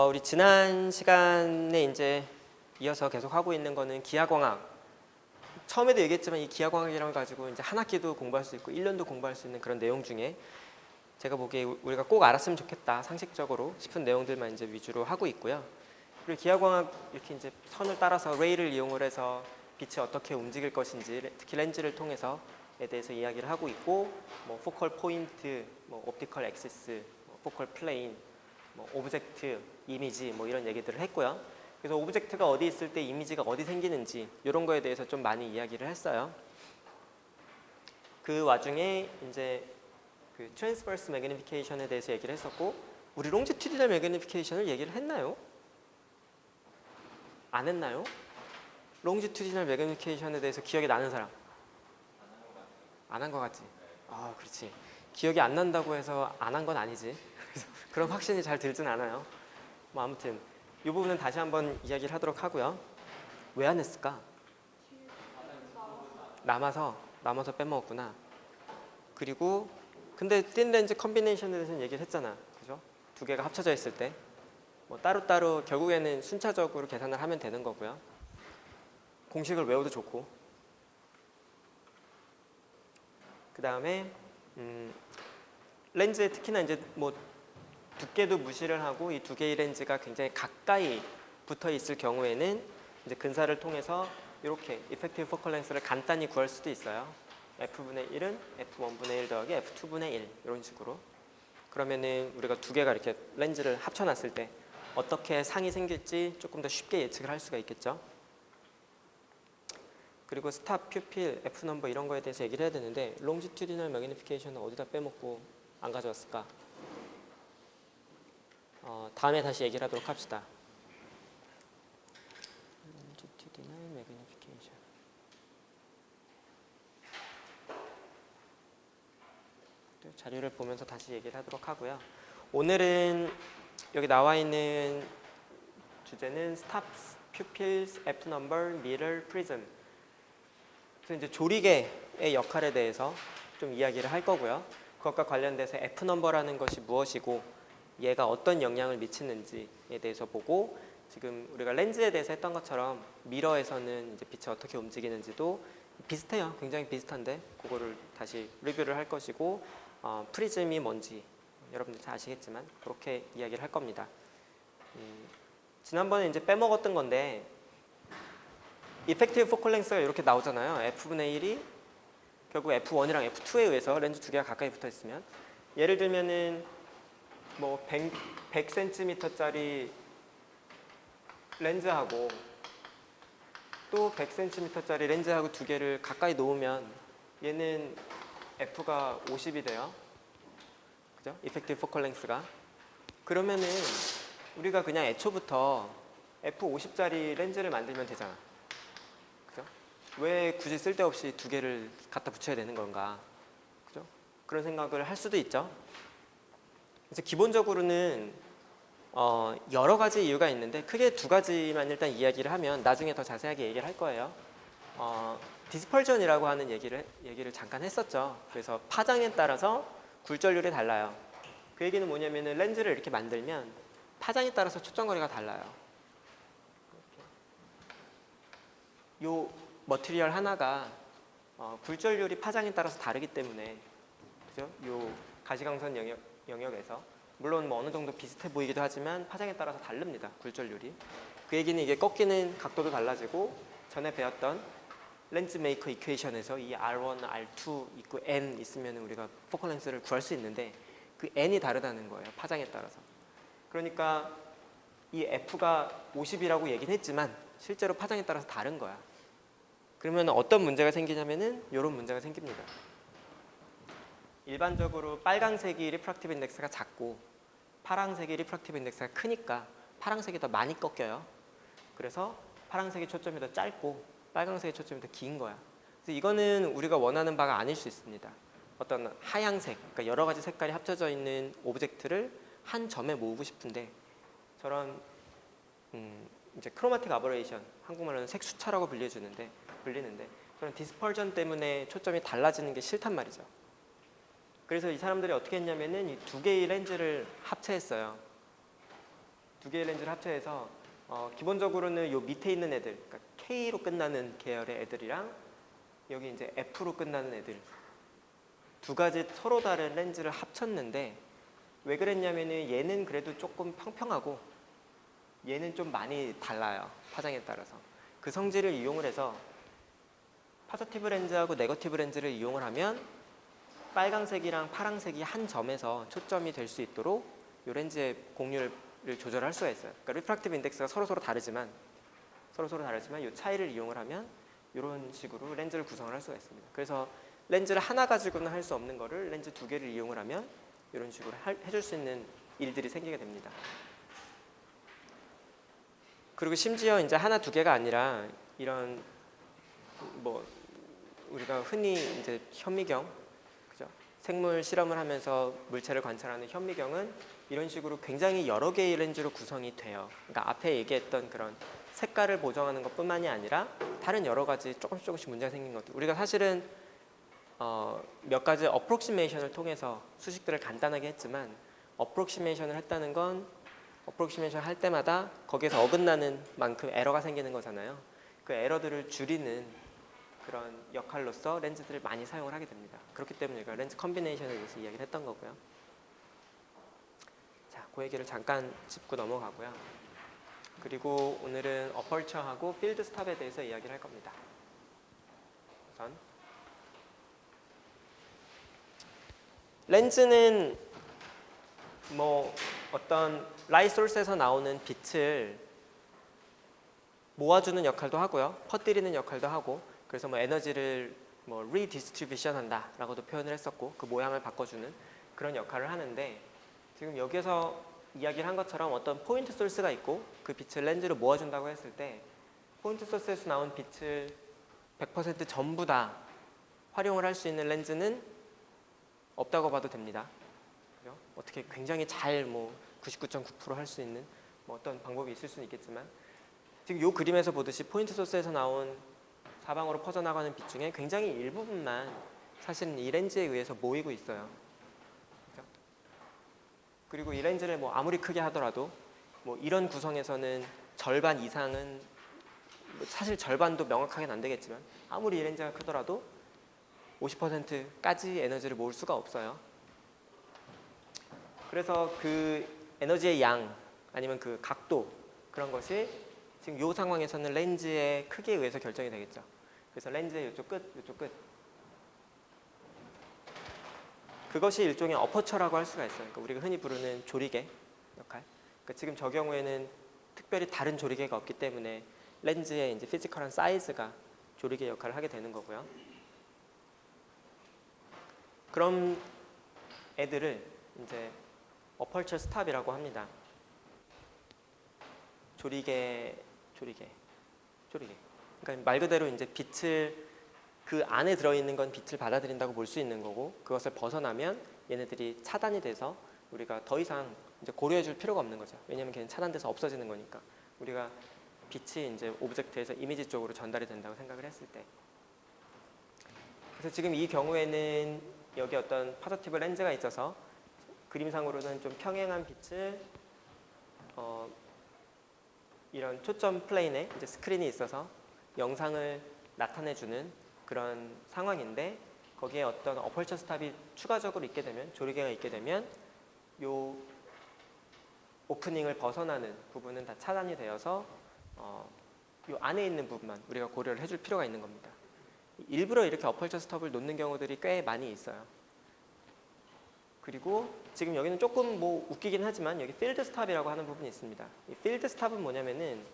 우리 지난 시간에 이제 이어서 계속 하고 있는 거는 기하광학. 처음에도 얘기했지만 이 기하광학이라고 가지고 이제 한 학기도 공부할 수 있고 1년도 공부할 수 있는 그런 내용 중에 제가 보기에 우리가 꼭 알았으면 좋겠다 상식적으로 싶은 내용들만 이제 위주로 하고 있고요. 그리고 기하광학 이렇게 이제 선을 따라서 레이를 이용을 해서 빛이 어떻게 움직일 것인지 특히 렌즈를 통해서에 대해서 이야기를 하고 있고, 뭐 포컬 포인트, 뭐 옵티컬 액시스, 포컬 플레인, 뭐 오브젝트, 이미지 뭐 이런 얘기들을 했고요. 그래서 오브젝트가 어디 있을 때 이미지가 어디 생기는지 이런 거에 대해서 좀 많이 이야기를 했어요. 그 와중에 이제 그 트랜스버스 매그니피케이션에 대해서 얘기를 했었고, 우리 롱지튜디널 매그니피케이션을 얘기를 했나요? 안 했나요? 롱지튜디널 매그니피케이션에 대해서 기억이 나는 사람? 안 한 것 같지? 아, 그렇지. 기억이 안 난다고 해서 안 한 건 아니지. 그래서 그런 확신이 잘 들진 않아요. 뭐 아무튼 이 부분은 다시 한번 이야기를 하도록 하고요. 왜 안 했을까? 남아서 빼먹었구나. 그리고 근데 틴 렌즈 컨비네이션에 대해서는 얘기를 했잖아. 그죠? 두 개가 합쳐져 있을 때 뭐 따로따로 결국에는 순차적으로 계산을 하면 되는 거고요. 공식을 외워도 좋고. 그 다음에 렌즈에 특히나 이제 뭐 두께도 무시를 하고 이 두 개의 렌즈가 굉장히 가까이 붙어 있을 경우에는 이제 근사를 통해서 이렇게 이펙티브 포컬 렌스를 간단히 구할 수도 있어요. F분의 1은 F1분의 1 더하기 F2분의 1 이런 식으로. 그러면은 우리가 두 개가 이렇게 렌즈를 합쳐놨을 때 어떻게 상이 생길지 조금 더 쉽게 예측을 할 수가 있겠죠. 그리고 스탑, 퓨필, F 넘버 이런 거에 대해서 얘기를 해야 되는데 롱지튜디널 매그니피케이션은 어디다 빼먹고 안 가져왔을까? 다음에 다시 얘기를 하도록 합시다. 롱지튜디널 매그니피케이션. 자료를 보면서 다시 얘기를 하도록 하고요. 오늘은 여기 나와 있는 주제는 Stops, Pupils, F number, Mirror, Prism. 그래서 이제 조리개의 역할에 대해서 좀 이야기를 할 거고요. 그것과 관련돼서 F 넘버라는 것이 무엇이고 얘가 어떤 영향을 미치는지에 대해서 보고, 지금 우리가 렌즈에 대해서 했던 것처럼 미러에서는 이제 빛이 어떻게 움직이는지도 비슷해요. 굉장히 비슷한데 그거를 다시 리뷰를 할 것이고, 프리즘이 뭔지 여러분들 잘 아시겠지만 그렇게 이야기를 할 겁니다. 지난번에 이제 빼먹었던 건데 이펙티브 포컬 렌스가 이렇게 나오잖아요. F분의 1이 결국 F1이랑 F2에 의해서 렌즈 두 개가 가까이 붙어 있으면, 예를 들면은 뭐 100cm짜리 렌즈하고 또 100cm짜리 렌즈하고 두 개를 가까이 놓으면 얘는 F가 50이 돼요. 그죠? 이펙티브 포컬 렌스가. 그러면은 우리가 그냥 애초부터 F50짜리 렌즈를 만들면 되잖아. 그죠? 왜 굳이 쓸데없이 두 개를 갖다 붙여야 되는 건가? 그죠? 그런 생각을 할 수도 있죠. 그래서 기본적으로는 여러 가지 이유가 있는데 크게 두 가지만 일단 이야기를 하면 나중에 더 자세하게 얘기를 할 거예요. 디스펄전이라고 하는 얘기를 잠깐 했었죠. 그래서 파장에 따라서 굴절률이 달라요. 그 얘기는 뭐냐면은 렌즈를 이렇게 만들면 파장에 따라서 초점거리가 달라요. 요 머티리얼 하나가 굴절률이 파장에 따라서 다르기 때문에, 그죠? 요 가시광선 영역에서 물론 뭐 어느 정도 비슷해 보이기도 하지만 파장에 따라서 다릅니다. 굴절률이. 그 얘기는 이게 꺾이는 각도도 달라지고, 전에 배웠던 렌즈 메이커 이퀘이션에서 이 R1, R2 있고 N 있으면 우리가 포컬 렌스를 구할 수 있는데 그 N이 다르다는 거예요. 파장에 따라서. 그러니까 이 F가 50이라고 얘기는 했지만 실제로 파장에 따라서 다른 거야. 그러면 어떤 문제가 생기냐면은 이런 문제가 생깁니다. 일반적으로 빨강색이 리프락티브 인덱스가 작고 파랑색이 리프락티브 인덱스가 크니까 파랑색이 더 많이 꺾여요. 그래서 파랑색의 초점이 더 짧고 빨강색의 초점이 더 긴 거야. 그래서 이거는 우리가 원하는 바가 아닐 수 있습니다. 어떤 하향색, 그러니까 여러 가지 색깔이 합쳐져 있는 오브젝트를 한 점에 모으고 싶은데 저런 이제 크로마틱 아버레이션, 한국말로는 색수차라고 불리는데 그런 디스펄전 때문에 초점이 달라지는 게 싫단 말이죠. 그래서 이 사람들이 어떻게 했냐면은 이 두 개의 렌즈를 합체했어요. 두 개의 렌즈를 합쳐서 기본적으로는 요 밑에 있는 애들, 그러니까 K로 끝나는 계열의 애들이랑 여기 이제 F로 끝나는 애들 두 가지 서로 다른 렌즈를 합쳤는데 왜 그랬냐면은 얘는 그래도 조금 평평하고 얘는 좀 많이 달라요. 파장에 따라서. 그 성질을 이용을 해서 파저티브 렌즈하고 네거티브 렌즈를 이용을 하면 빨강색이랑 파랑색이 한 점에서 초점이 될 수 있도록 이 렌즈의 공률을 조절할 수가 있어요. 그러니까 리프락티브 인덱스가 서로 다르지만 이 차이를 이용을 하면 이런 식으로 렌즈를 구성을 할 수가 있습니다. 그래서 렌즈를 하나 가지고는 할 수 없는 거를 렌즈 두 개를 이용을 하면 이런 식으로 해줄 수 있는 일들이 생기게 됩니다. 그리고 심지어 이제 하나 두 개가 아니라 이런 뭐 우리가 흔히 이제 현미경, 그죠? 생물 실험을 하면서 물체를 관찰하는 현미경은 이런 식으로 굉장히 여러 개의 렌즈로 구성이 돼요. 그러니까 앞에 얘기했던 그런 색깔을 보정하는 것뿐만이 아니라 다른 여러 가지 조금씩 문제가 생긴 것들. 우리가 사실은 몇 가지 어프록시메이션을 통해서 수식들을 간단하게 했지만 어프록시메이션을 했다는 건 어프록시메이션 할 때마다 거기에서 어긋나는 만큼 에러가 생기는 거잖아요. 그 에러들을 줄이는 그런 역할로서 렌즈들을 많이 사용을 하게 됩니다. 그렇기 때문에 우리가 렌즈 컨비네이션에 대해서 이야기를 했던 거고요. 자, 그 얘기를 잠깐 짚고 넘어가고요. 그리고 오늘은 어퍼처하고 필드 스탑에 대해서 이야기를 할 겁니다. 우선 렌즈는 뭐 어떤 라이트 소스에서 나오는 빛을 모아주는 역할도 하고요, 퍼뜨리는 역할도 하고, 그래서 뭐 에너지를 뭐 리디스트리뷰션 한다라고도 표현을 했었고, 그 모양을 바꿔주는 그런 역할을 하는데, 지금 여기서 이야기를 한 것처럼 어떤 포인트 소스가 있고 그 빛을 렌즈로 모아준다고 했을 때 포인트 소스에서 나온 빛을 100% 전부 다 활용을 할 수 있는 렌즈는 없다고 봐도 됩니다. 그죠? 어떻게 굉장히 잘 뭐 99.9% 할 수 있는 뭐 어떤 방법이 있을 수는 있겠지만, 지금 이 그림에서 보듯이 포인트 소스에서 나온 사방으로 퍼져나가는 빛 중에 굉장히 일부분만 사실은 이 렌즈에 의해서 모이고 있어요. 그죠? 그리고 이 렌즈를 뭐 아무리 크게 하더라도 뭐 이런 구성에서는 절반 이상은, 사실 절반도 명확하게는 안 되겠지만 아무리 이 렌즈가 크더라도 50%까지 에너지를 모을 수가 없어요. 그래서 그 에너지의 양 아니면 그 각도, 그런 것이 지금 이 상황에서는 렌즈의 크기에 의해서 결정이 되겠죠. 그래서 렌즈의 이쪽 끝, 이쪽 끝, 그것이 일종의 어퍼처라고 할 수가 있어요. 그러니까 우리가 흔히 부르는 조리개 역할. 그러니까 지금 저 경우에는 특별히 다른 조리개가 없기 때문에 렌즈의 이제 피지컬한 사이즈가 조리개 역할을 하게 되는 거고요. 그럼 애들을 이제 어퍼처 스탑이라고 합니다. 조리개. 그러니까 말 그대로 이제 빛을, 그 안에 들어있는 건 빛을 받아들인다고 볼 수 있는 거고, 그것을 벗어나면 얘네들이 차단이 돼서 우리가 더 이상 이제 고려해줄 필요가 없는 거죠. 왜냐하면 걔는 차단돼서 없어지는 거니까. 우리가 빛이 이제 오브젝트에서 이미지 쪽으로 전달이 된다고 생각을 했을 때. 그래서 지금 이 경우에는 여기 어떤 파저티브 렌즈가 있어서 그림상으로는 좀 평행한 빛을 이런 초점 플레인에 이제 스크린이 있어서 영상을 나타내주는 그런 상황인데, 거기에 어떤 어퍼처 스탑이 추가적으로 있게 되면, 조리개가 있게 되면 요 오프닝을 벗어나는 부분은 다 차단이 되어서 요 안에 있는 부분만 우리가 고려를 해줄 필요가 있는 겁니다. 일부러 이렇게 어퍼처 스탑을 놓는 경우들이 꽤 많이 있어요. 그리고 지금 여기는 조금 뭐 웃기긴 하지만 여기 필드 스탑이라고 하는 부분이 있습니다. 이 필드 스탑은 뭐냐면은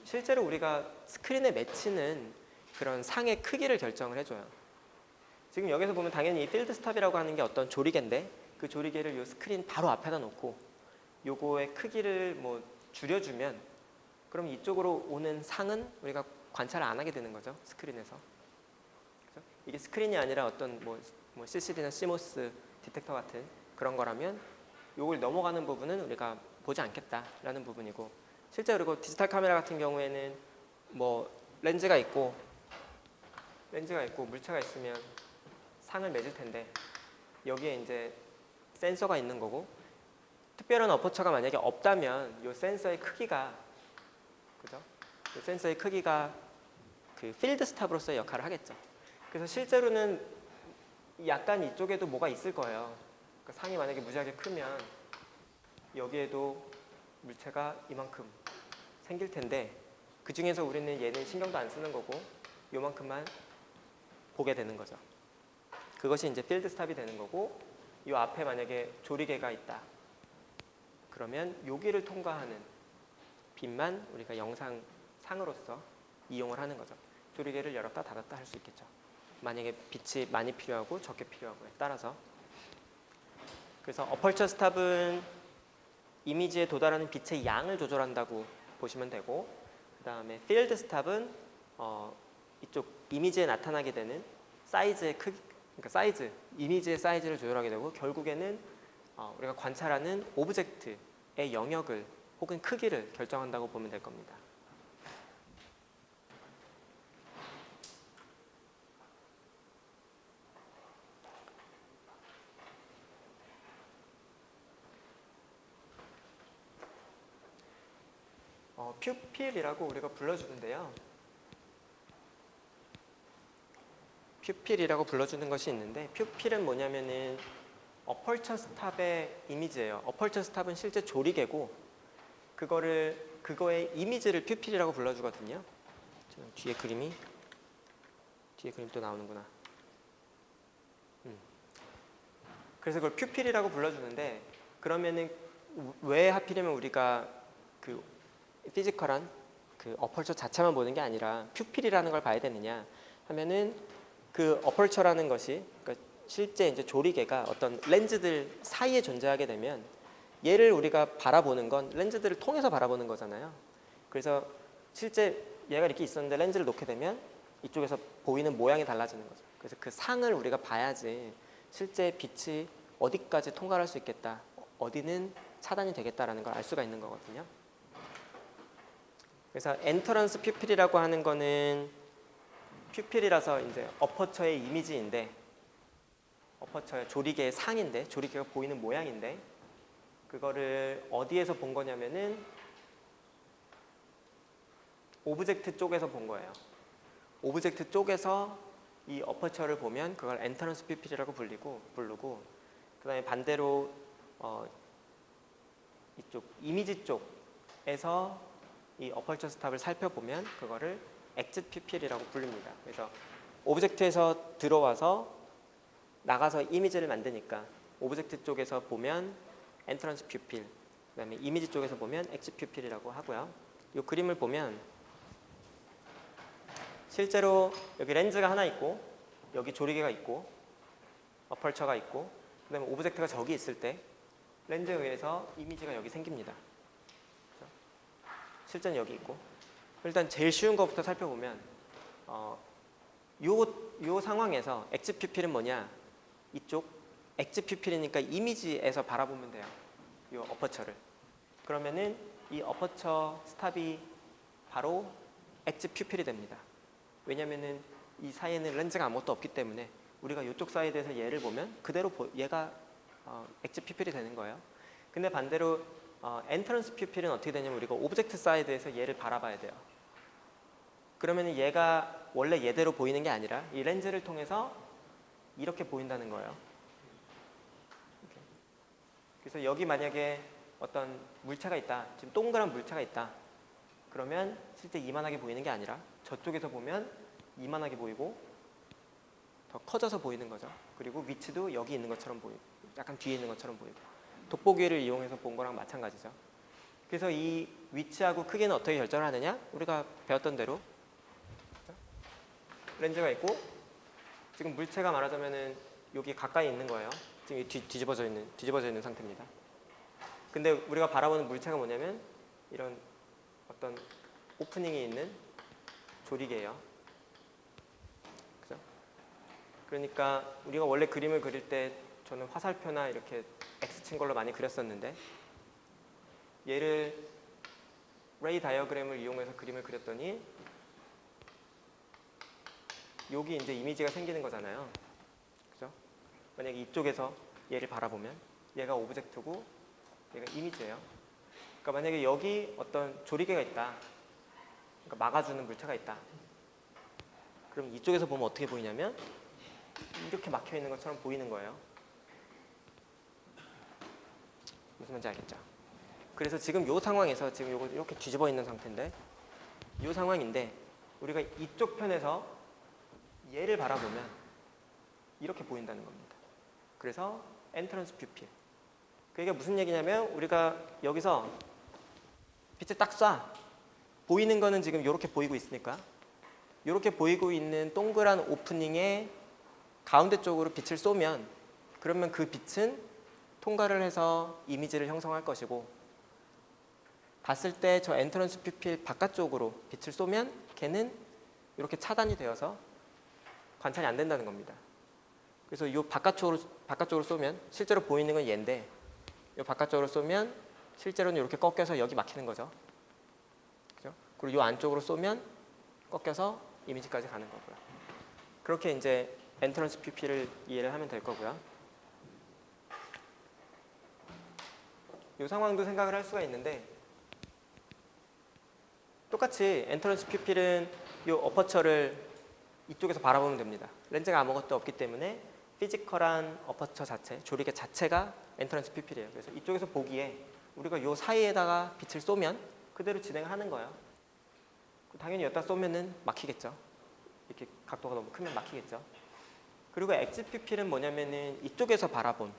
실제로 우리가 스크린에 맺히는 그런 상의 크기를 결정을 해줘요. 지금 여기서 보면 당연히 이 필드 스탑이라고 하는 게 어떤 조리개인데, 그 조리개를 이 스크린 바로 앞에다 놓고 요거의 크기를 뭐 줄여주면, 그럼 이쪽으로 오는 상은 우리가 관찰을 안 하게 되는 거죠, 스크린에서. 그렇죠? 이게 스크린이 아니라 어떤 뭐 CCD나 CMOS 디텍터 같은 그런 거라면 요걸 넘어가는 부분은 우리가 보지 않겠다라는 부분이고, 실제 그리고 디지털 카메라 같은 경우에는 뭐 렌즈가 있고 물체가 있으면 상을 맺을 텐데, 여기에 이제 센서가 있는 거고, 특별한 어퍼처가 만약에 없다면 이 센서의 크기가, 그죠? 이 센서의 크기가 그 필드 스탑으로서의 역할을 하겠죠. 그래서 실제로는 약간 이쪽에도 뭐가 있을 거예요. 그러니까 상이 만약에 무지하게 크면 여기에도 물체가 이만큼 생길 텐데, 그 중에서 우리는 얘는 신경도 안 쓰는 거고 요만큼만 보게 되는 거죠. 그것이 이제 필드 스탑이 되는 거고, 이 앞에 만약에 조리개가 있다 그러면 여기를 통과하는 빛만 우리가 영상상으로서 이용을 하는 거죠. 조리개를 열었다 닫았다 할 수 있겠죠. 만약에 빛이 많이 필요하고 적게 필요하고에 따라서. 그래서 어펄처 스탑은 이미지에 도달하는 빛의 양을 조절한다고 보시면 되고, 그 다음에 필드 스탑은 이쪽 이미지에 나타나게 되는 사이즈의 크기, 그러니까 사이즈, 이미지의 사이즈를 조절하게 되고, 결국에는 우리가 관찰하는 오브젝트의 영역을 혹은 크기를 결정한다고 보면 될 겁니다. 퓨필이라고 우리가 불러주는데요. 퓨필이라고 불러주는 것이 있는데, 퓨필은 뭐냐면은 어펄처 스탑의 이미지예요. 어펄처 스탑은 실제 조리개고, 그거의 이미지를 퓨필이라고 불러주거든요. 뒤에 그림 또 나오는구나. 그래서 그걸 퓨필이라고 불러주는데, 그러면은 왜 하필이면 우리가 그 피지컬한 그 어펄처 자체만 보는 게 아니라 퓨필이라는 걸 봐야 되느냐 하면은, 그 어펄처라는 것이, 그러니까 실제 이제 조리개가 어떤 렌즈들 사이에 존재하게 되면 얘를 우리가 바라보는 건 렌즈들을 통해서 바라보는 거잖아요. 그래서 실제 얘가 이렇게 있었는데 렌즈를 놓게 되면 이쪽에서 보이는 모양이 달라지는 거죠. 그래서 그 상을 우리가 봐야지 실제 빛이 어디까지 통과할 수 있겠다, 어디는 차단이 되겠다라는 걸 알 수가 있는 거거든요. 그래서 엔터런스 퓨필이라고 하는 거는, 퓨필이라서 이제 어퍼처의 이미지인데, 어퍼처의 조리개의 상인데, 조리개가 보이는 모양인데, 그거를 어디에서 본 거냐면은 오브젝트 쪽에서 본 거예요. 오브젝트 쪽에서 이 어퍼처를 보면 그걸 엔터런스 퓨필이라고 부르고, 그다음에 반대로 이쪽 이미지 쪽에서 이 어펄처 스탑을 살펴보면 그거를 엑짓 퓨필이라고 부릅니다. 그래서 오브젝트에서 들어와서 나가서 이미지를 만드니까 오브젝트 쪽에서 보면 엔트런스 퓨필, 그다음에 이미지 쪽에서 보면 엑짓 퓨필이라고 하고요. 이 그림을 보면 실제로 여기 렌즈가 하나 있고, 여기 조리개가 있고, 어펄처가 있고, 그다음에 오브젝트가 저기 있을 때 렌즈에 의해서 이미지가 여기 생깁니다. 실제는 여기 있고. 일단 제일 쉬운 것부터 살펴보면 요 상황에서 엑짓 퓨필은 뭐냐, 이쪽 엑짓 퓨필이니까 이미지에서 바라보면 돼요, 요 어퍼처를. 그러면은 이 어퍼처 스탑이 바로 엑짓 퓨필이 됩니다. 왜냐면은 이 사이에는 렌즈가 아무것도 없기 때문에 우리가 이쪽 사이드에서 얘를 보면 그대로 얘가 엑짓 퓨필이 되는 거예요. 근데 반대로 엔트런스 퓨필은 어떻게 되냐면, 우리가 오브젝트 사이드에서 얘를 바라봐야 돼요. 그러면 얘가 원래 얘대로 보이는 게 아니라 이 렌즈를 통해서 이렇게 보인다는 거예요. 그래서 여기 만약에 어떤 물체가 있다, 지금 동그란 물체가 있다, 그러면 실제 이만하게 보이는 게 아니라 저쪽에서 보면 이만하게 보이고 더 커져서 보이는 거죠. 그리고 위치도 여기 있는 것처럼 보이고, 약간 뒤에 있는 것처럼 보이고, 돋보기를 이용해서 본 거랑 마찬가지죠. 그래서 이 위치하고 크기는 어떻게 결정을 하느냐, 우리가 배웠던 대로 렌즈가 있고, 지금 물체가 말하자면은 여기 가까이 있는 거예요. 지금 뒤집어져 있는 상태입니다. 근데 우리가 바라보는 물체가 뭐냐면 이런 어떤 오프닝이 있는 조리개예요. 그죠? 그러니까 우리가 원래 그림을 그릴 때, 저는 화살표나 이렇게 X 친 걸로 많이 그렸었는데, 얘를 레이 다이어그램을 이용해서 그림을 그렸더니 여기 이제 이미지가 생기는 거잖아요. 그죠? 만약에 이쪽에서 얘를 바라보면 얘가 오브젝트고 얘가 이미지예요. 그러니까 만약에 여기 어떤 조리개가 있다. 그러니까 막아주는 물체가 있다. 그럼 이쪽에서 보면 어떻게 보이냐면 이렇게 막혀 있는 것처럼 보이는 거예요. 무슨 말인지 알겠죠? 그래서 지금 이 상황에서 지금 요거 이렇게 뒤집어 있는 상태인데 이 상황인데 우리가 이쪽 편에서 얘를 바라보면 이렇게 보인다는 겁니다. 그래서 엔트런스 퓨필. 그게 무슨 얘기냐면 우리가 여기서 빛을 딱 쏴. 보이는 거는 지금 이렇게 보이고 있으니까 이렇게 보이고 있는 동그란 오프닝의 가운데 쪽으로 빛을 쏘면 그러면 그 빛은 통과를 해서 이미지를 형성할 것이고 봤을 때 저 엔트런스 퓨필 바깥쪽으로 빛을 쏘면 걔는 이렇게 차단이 되어서 관찰이 안 된다는 겁니다. 그래서 이 바깥쪽으로 쏘면 실제로 보이는 건 얘인데 이 바깥쪽으로 쏘면 실제로는 이렇게 꺾여서 여기 막히는 거죠. 그죠? 그리고 이 안쪽으로 쏘면 꺾여서 이미지까지 가는 거고요. 그렇게 이제 엔트런스 퓨필을 이해를 하면 될 거고요. 이 상황도 생각을 할 수가 있는데 똑같이 엔트런스 퓨필은 이 어퍼처를 이쪽에서 바라보면 됩니다. 렌즈가 아무것도 없기 때문에 피지컬한 어퍼처 자체, 조리개 자체가 엔트런스 퓨필이에요. 그래서 이쪽에서 보기에 우리가 이 사이에다가 빛을 쏘면 그대로 진행하는 거예요. 당연히 여기다 쏘면은 막히겠죠. 이렇게 각도가 너무 크면 막히겠죠. 그리고 엑지 퓨필은 뭐냐면은 이쪽에서 바라본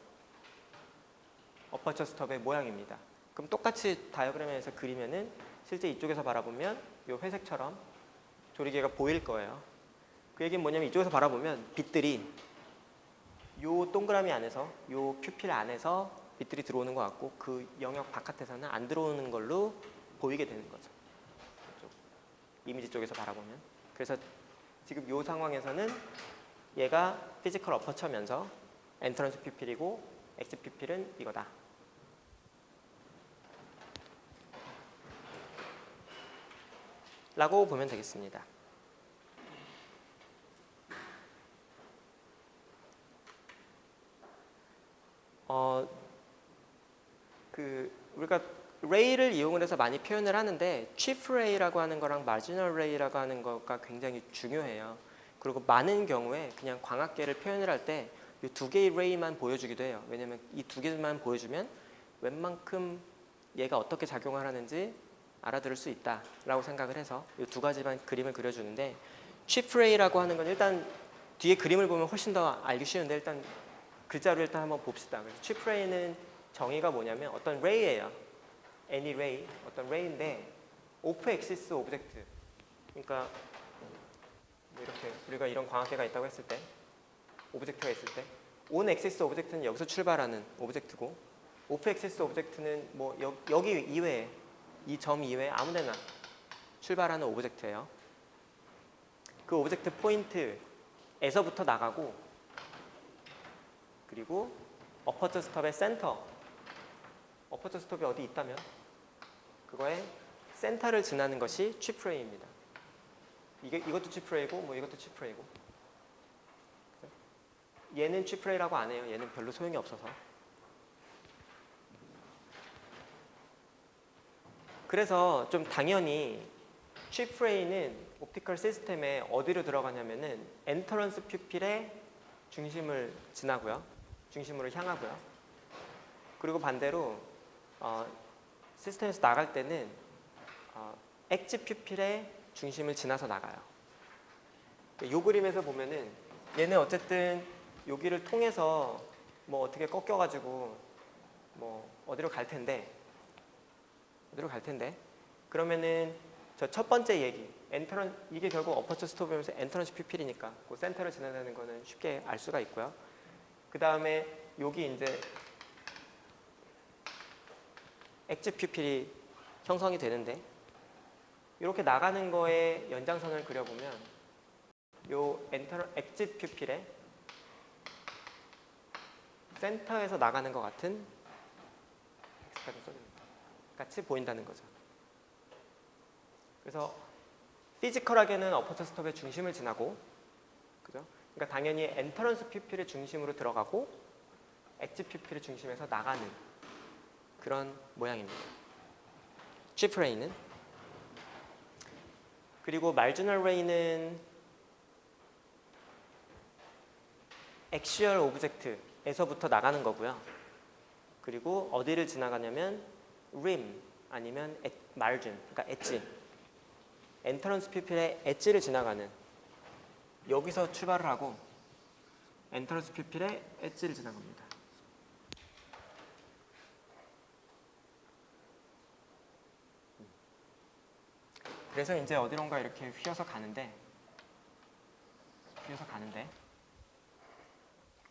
어퍼처 스톱의 모양입니다. 그럼 똑같이 다이어그램에서 그리면은 실제 이쪽에서 바라보면 이 회색처럼 조리개가 보일 거예요. 그 얘기는 뭐냐면 이쪽에서 바라보면 빛들이 이 동그라미 안에서 이 퓨필 안에서 빛들이 들어오는 것 같고 그 영역 바깥에서는 안 들어오는 걸로 보이게 되는 거죠. 이쪽, 이미지 쪽에서 바라보면. 그래서 지금 이 상황에서는 얘가 피지컬 어퍼처면서 엔트런스 퓨필이고 엑지 퓨필은 이거다. 라고 보면 되겠습니다. 우리가 레이를 이용을 해서 많이 표현을 하는데 chief ray라고 하는 거랑 marginal ray라고 하는 거가 굉장히 중요해요. 그리고 많은 경우에 그냥 광학계를 표현을 할 때 이 두 개의 레이만 보여주기도 해요. 왜냐면 이 두 개만 보여주면 웬만큼 얘가 어떻게 작용을 하는지 알아들을 수 있다라고 생각을 해서 이 두 가지만 그림을 그려주는데 chief ray라고 하는 건 일단 뒤에 그림을 보면 훨씬 더 알기 쉬운데 일단 글자로 일단 한번 봅시다. 그래서 chief ray는 정의가 뭐냐면 어떤 ray예요. any ray, 어떤 ray인데 off axis 오브젝트. 그러니까 이렇게 우리가 이런 광학계가 있다고 했을 때 오브젝트가 있을 때 on axis 오브젝트는 여기서 출발하는 오브젝트고 off axis 오브젝트는 뭐 여기 이외에 이 점 이외에 아무데나 출발하는 오브젝트예요. 그 오브젝트 포인트에서부터 나가고 그리고 어퍼처 스톱의 센터 어퍼처 스톱이 어디 있다면 그거의 센터를 지나는 것이 chief ray입니다. 이것도 chief ray고 뭐 이것도 chief ray고 얘는 chief ray라고 안 해요. 얘는 별로 소용이 없어서. 그래서 좀 당연히 chief ray는 옵티컬 시스템에 어디로 들어가냐면은 엔터런스 퓨필의 중심을 지나고요. 중심으로 향하고요. 그리고 반대로 시스템에서 나갈 때는 엑지 퓨필의 중심을 지나서 나가요. 이 그림에서 보면은 얘는 어쨌든 여기를 통해서 뭐 어떻게 꺾여가지고 뭐 어디로 갈 텐데 그러면은 저 첫 번째 얘기 이게 결국 어퍼처 스톱이면서 엔터런스 퓨필이니까 그 센터를 지나다는 거는 쉽게 알 수가 있고요. 그 다음에 여기 이제 엑지 퓨필이 형성이 되는데 이렇게 나가는 거에 연장선을 그려보면 요 엑지 퓨필의 센터에서 나가는 것 같은 같이 보인다는 거죠. 그래서 피지컬하게는 어퍼처 스톱의 중심을 지나고 그죠? 그러니까 당연히 엔터런스 퓨필의 중심으로 들어가고 엑지 퓨필의 중심에서 나가는 그런 모양입니다. chip array는. 그리고 marginal array는 actual object에서부터 나가는 거고요. 그리고 어디를 지나가냐면 rim 아니면 margin, 그러니까 엣지, 엔터런스 퓨필의 엣지를 지나가는, 여기서 출발을 하고 엔터런스 퓨필의 엣지를 지나갑니다. 그래서 이제 어디론가 이렇게 휘어서 가는데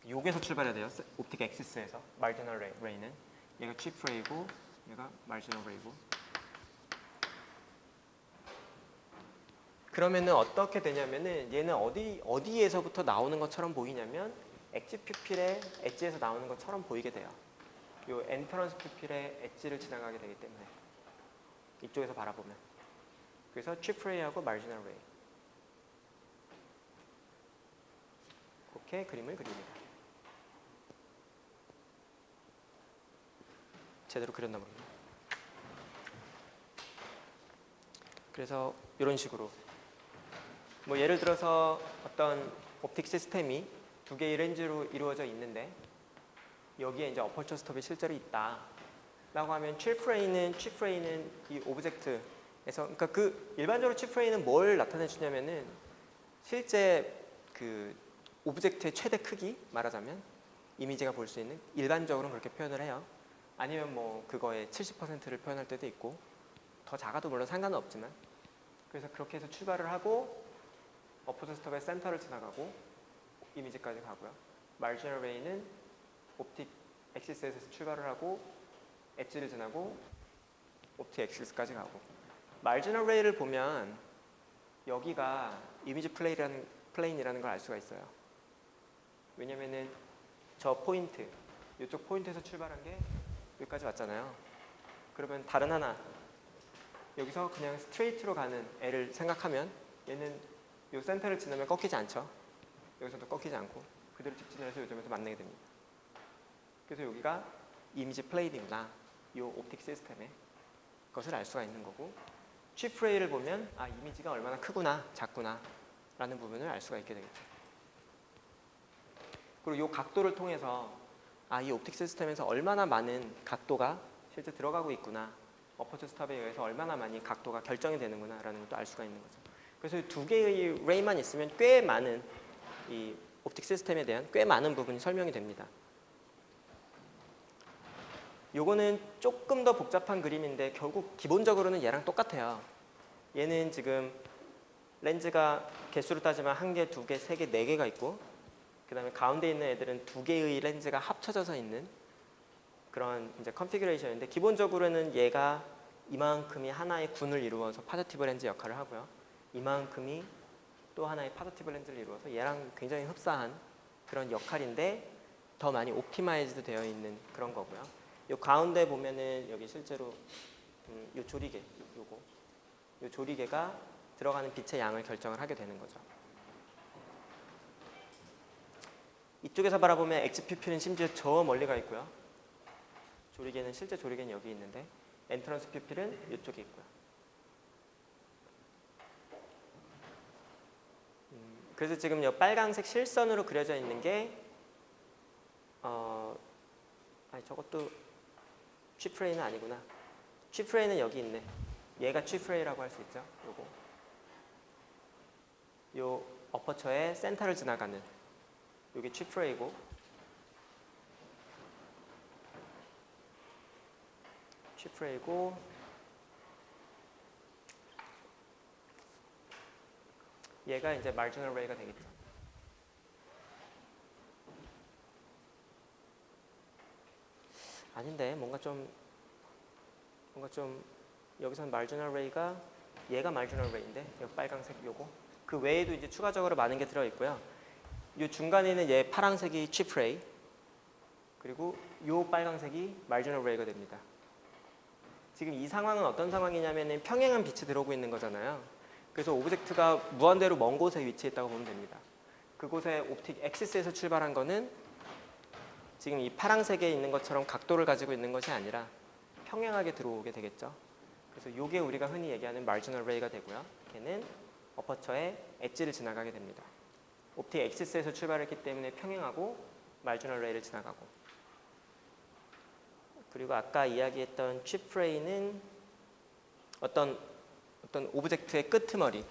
여기서 출발해야 돼요. 옵틱 엑시스에서 마지널 레이는 얘가 chip array고 얘가 marginal array고. 그러면은 어떻게 되냐면은 얘는 어디에서부터 나오는 것처럼 보이냐면 엣지 퓨필의 엣지에서 나오는 것처럼 보이게 돼요. 요 엔터런스 퓨필의 엣지를 지나가게 되기 때문에 이쪽에서 바라보면. 그래서 chip array하고 marginal array 그렇게 그림을 그립니다. 제대로 그렸나 모르겠네요. 그래서 이런 식으로 뭐 예를 들어서 어떤 옵틱 시스템이 두 개의 렌즈로 이루어져 있는데 여기에 이제 어퍼처 스톱이 실제로 있다 라고 하면 chip array는 이 오브젝트에서, 그러니까 그 일반적으로 chip array는 뭘 나타내 주냐면은 실제 그 오브젝트의 최대 크기, 말하자면 이미지가 볼 수 있는, 일반적으로는 그렇게 표현을 해요. 아니면 뭐 그거의 70%를 표현할 때도 있고 더 작아도 물론 상관은 없지만, 그래서 그렇게 해서 출발을 하고 어퍼처 스톱의 센터를 지나가고 이미지까지 가고요. marginal array는 옵틱 엑시스에서 출발을 하고 엣지를 지나고 옵틱 엑시스까지 가고. marginal array를 보면 여기가 이미지 플레인이라는 걸 알 수가 있어요. 왜냐면은 저 포인트, 이쪽 포인트에서 출발한 게 여기까지 왔잖아요. 그러면 다른 하나, 여기서 그냥 스트레이트로 가는 애를 생각하면 얘는 이 센터를 지나면 꺾이지 않죠. 여기서도 꺾이지 않고 그대로 직진을 해서 요점에서 만나게 됩니다. 그래서 여기가 이미지 플레인이구나, 이 옵틱 시스템의 것을 알 수가 있는 거고, chip array를 보면 아, 이미지가 얼마나 크구나 작구나 라는 부분을 알 수가 있게 되겠죠. 그리고 이 각도를 통해서 아, 이 옵틱 시스템에서 얼마나 많은 각도가 실제 들어가고 있구나, 어퍼처 스톱에 의해서 얼마나 많이 각도가 결정이 되는구나 라는 것도 알 수가 있는 거죠. 그래서 두 개의 레이만 있으면 꽤 많은 이 옵틱 시스템에 대한 꽤 많은 부분이 설명이 됩니다. 요거는 조금 더 복잡한 그림인데 결국 기본적으로는 얘랑 똑같아요. 얘는 지금 렌즈가 개수로 따지면 1개, 2개, 3개, 4개가 있고, 그 다음에 가운데 있는 애들은 2개의 렌즈가 합쳐져서 있는 그런 이제 컨피규레이션인데, 기본적으로는 얘가 이만큼이 하나의 군을 이루어서 파저티브 렌즈 역할을 하고요. 이만큼이 또 하나의 파저티브 렌즈를 이루어서 얘랑 굉장히 흡사한 그런 역할인데 더 많이 옵티마이즈드 되어 있는 그런 거고요. 요 가운데 보면은 여기 실제로 요 조리개, 요 조리개가 들어가는 빛의 양을 결정을 하게 되는 거죠. 이쪽에서 바라보면 엑지 퓨필은 심지어 저 멀리 가 있고요. 조리개는, 실제 조리개는 여기 있는데 엔트런스 퓨필은 이쪽에 있고요. 그래서 지금 이 빨강색 실선으로 그려져 있는 게 아니 저것도 chip array는 아니구나. chip array는 여기 있네. 얘가 chip array라고 할 수 있죠. 요거. 요 어퍼처의 센터를 지나가는 요게 chip array고, chip array고 얘가 이제 marginal array가 되겠죠. 아닌데 뭔가 좀 여기서는 marginal array가, 얘가 marginal array인데 여기 빨강색 요거, 그 외에도 이제 추가적으로 많은 게 들어 있고요. 요 중간에 있는 얘 파란색이 chip array, 그리고 요 빨강색이 marginal array가 됩니다. 지금 이 상황은 어떤 상황이냐면은 평행한 빛이 들어오고 있는 거잖아요. 그래서 오브젝트가 무한대로 먼 곳에 위치해 있다고 보면 됩니다. 그곳에 옵틱 엑시스에서 출발한 거는 지금 이 파란색에 있는 것처럼 각도를 가지고 있는 것이 아니라 평행하게 들어오게 되겠죠. 그래서 이게 우리가 흔히 얘기하는 마지널 레이가 되고요. 걔는 어퍼처의 엣지를 지나가게 됩니다. 옵틱 엑시스에서 출발했기 때문에 평행하고 마지널 레이를 지나가고, 그리고 아까 이야기했던 칩 프레이는 어떤 오브젝트의 끄트머리,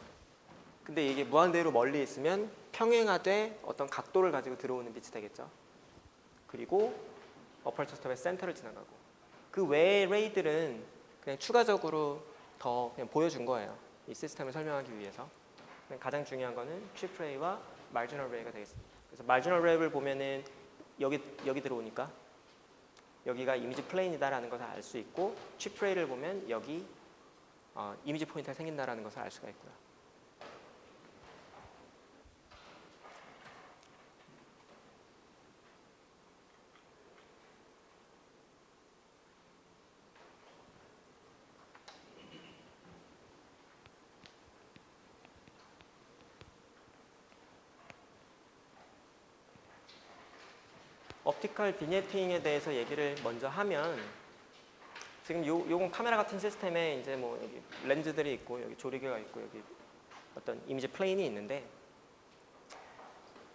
근데 이게 무한대로 멀리 있으면 평행하되 어떤 각도를 가지고 들어오는 빛이 되겠죠. 그리고 어퍼처 스톱의 센터를 지나가고, 그 외의 레이들은 그냥 추가적으로 더 그냥 보여준 거예요. 이 시스템을 설명하기 위해서. 가장 중요한 거는 칩 프레이와 마지널 레이가 되겠습니다. 그래서 마지널 레이를 보면은 여기 들어오니까 여기가 이미지 플레인이다라는 것을 알 수 있고, 칩 프레이를 보면 여기 이미지 포인트가 생긴다라는 것을 알 수가 있고요. 옵티컬 비니에팅에 대해서 얘기를 먼저 하면, 지금 요건 카메라 같은 시스템에 이제 뭐 여기 렌즈들이 있고 여기 조리개가 있고 여기 어떤 이미지 플레인이 있는데,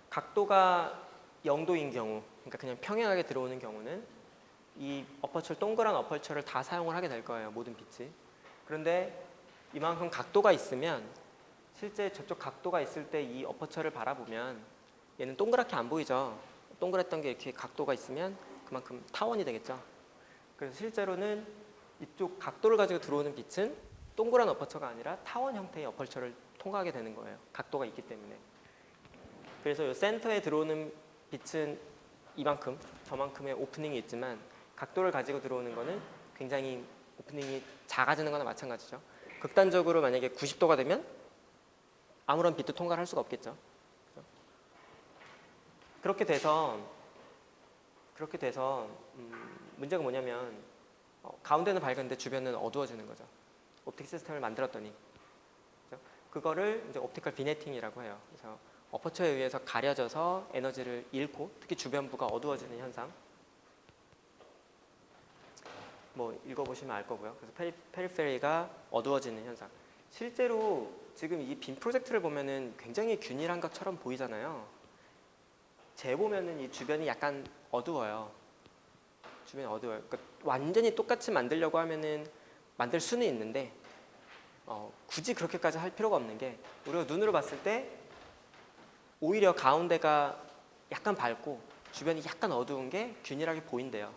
각도가 0도인 경우, 그러니까 그냥 평행하게 들어오는 경우는 이 어퍼처, 동그란 어퍼처를 다 사용을 하게 될 거예요, 모든 빛이. 그런데 이만큼 각도가 있으면, 실제 저쪽 각도가 있을 때 이 어퍼처를 바라보면 얘는 동그랗게 안 보이죠. 동그랬던 게 이렇게 각도가 있으면 그만큼 타원이 되겠죠. 그래서 실제로는 이쪽 각도를 가지고 들어오는 빛은 동그란 어퍼처가 아니라 타원 형태의 어퍼처를 통과하게 되는 거예요, 각도가 있기 때문에. 그래서 이 센터에 들어오는 빛은 이만큼, 저만큼의 오프닝이 있지만, 각도를 가지고 들어오는 거는 굉장히 오프닝이 작아지는 거나 마찬가지죠. 극단적으로 만약에 90도가 되면 아무런 빛도 통과를 할 수가 없겠죠. 그렇게 돼서 문제가 뭐냐면, 가운데는 밝은데 주변은 어두워지는 거죠. 옵틱 시스템을 만들었더니. 그렇죠? 그거를 이제 옵티컬 비네팅이라고 해요. 그래서 어퍼처에 의해서 가려져서 에너지를 잃고, 특히 주변부가 어두워지는 현상. 뭐 읽어보시면 알 거고요. 그래서 페리페리가 어두워지는 현상. 실제로 지금 이 빔 프로젝트를 보면은 굉장히 균일한 것처럼 보이잖아요. 재보면은 이 주변이 약간 어두워요. 주변이 어두워요. 그러니까 완전히 똑같이 만들려고 하면은 만들 수는 있는데, 굳이 그렇게까지 할 필요가 없는 게, 우리가 눈으로 봤을 때 오히려 가운데가 약간 밝고 주변이 약간 어두운 게 균일하게 보인대요.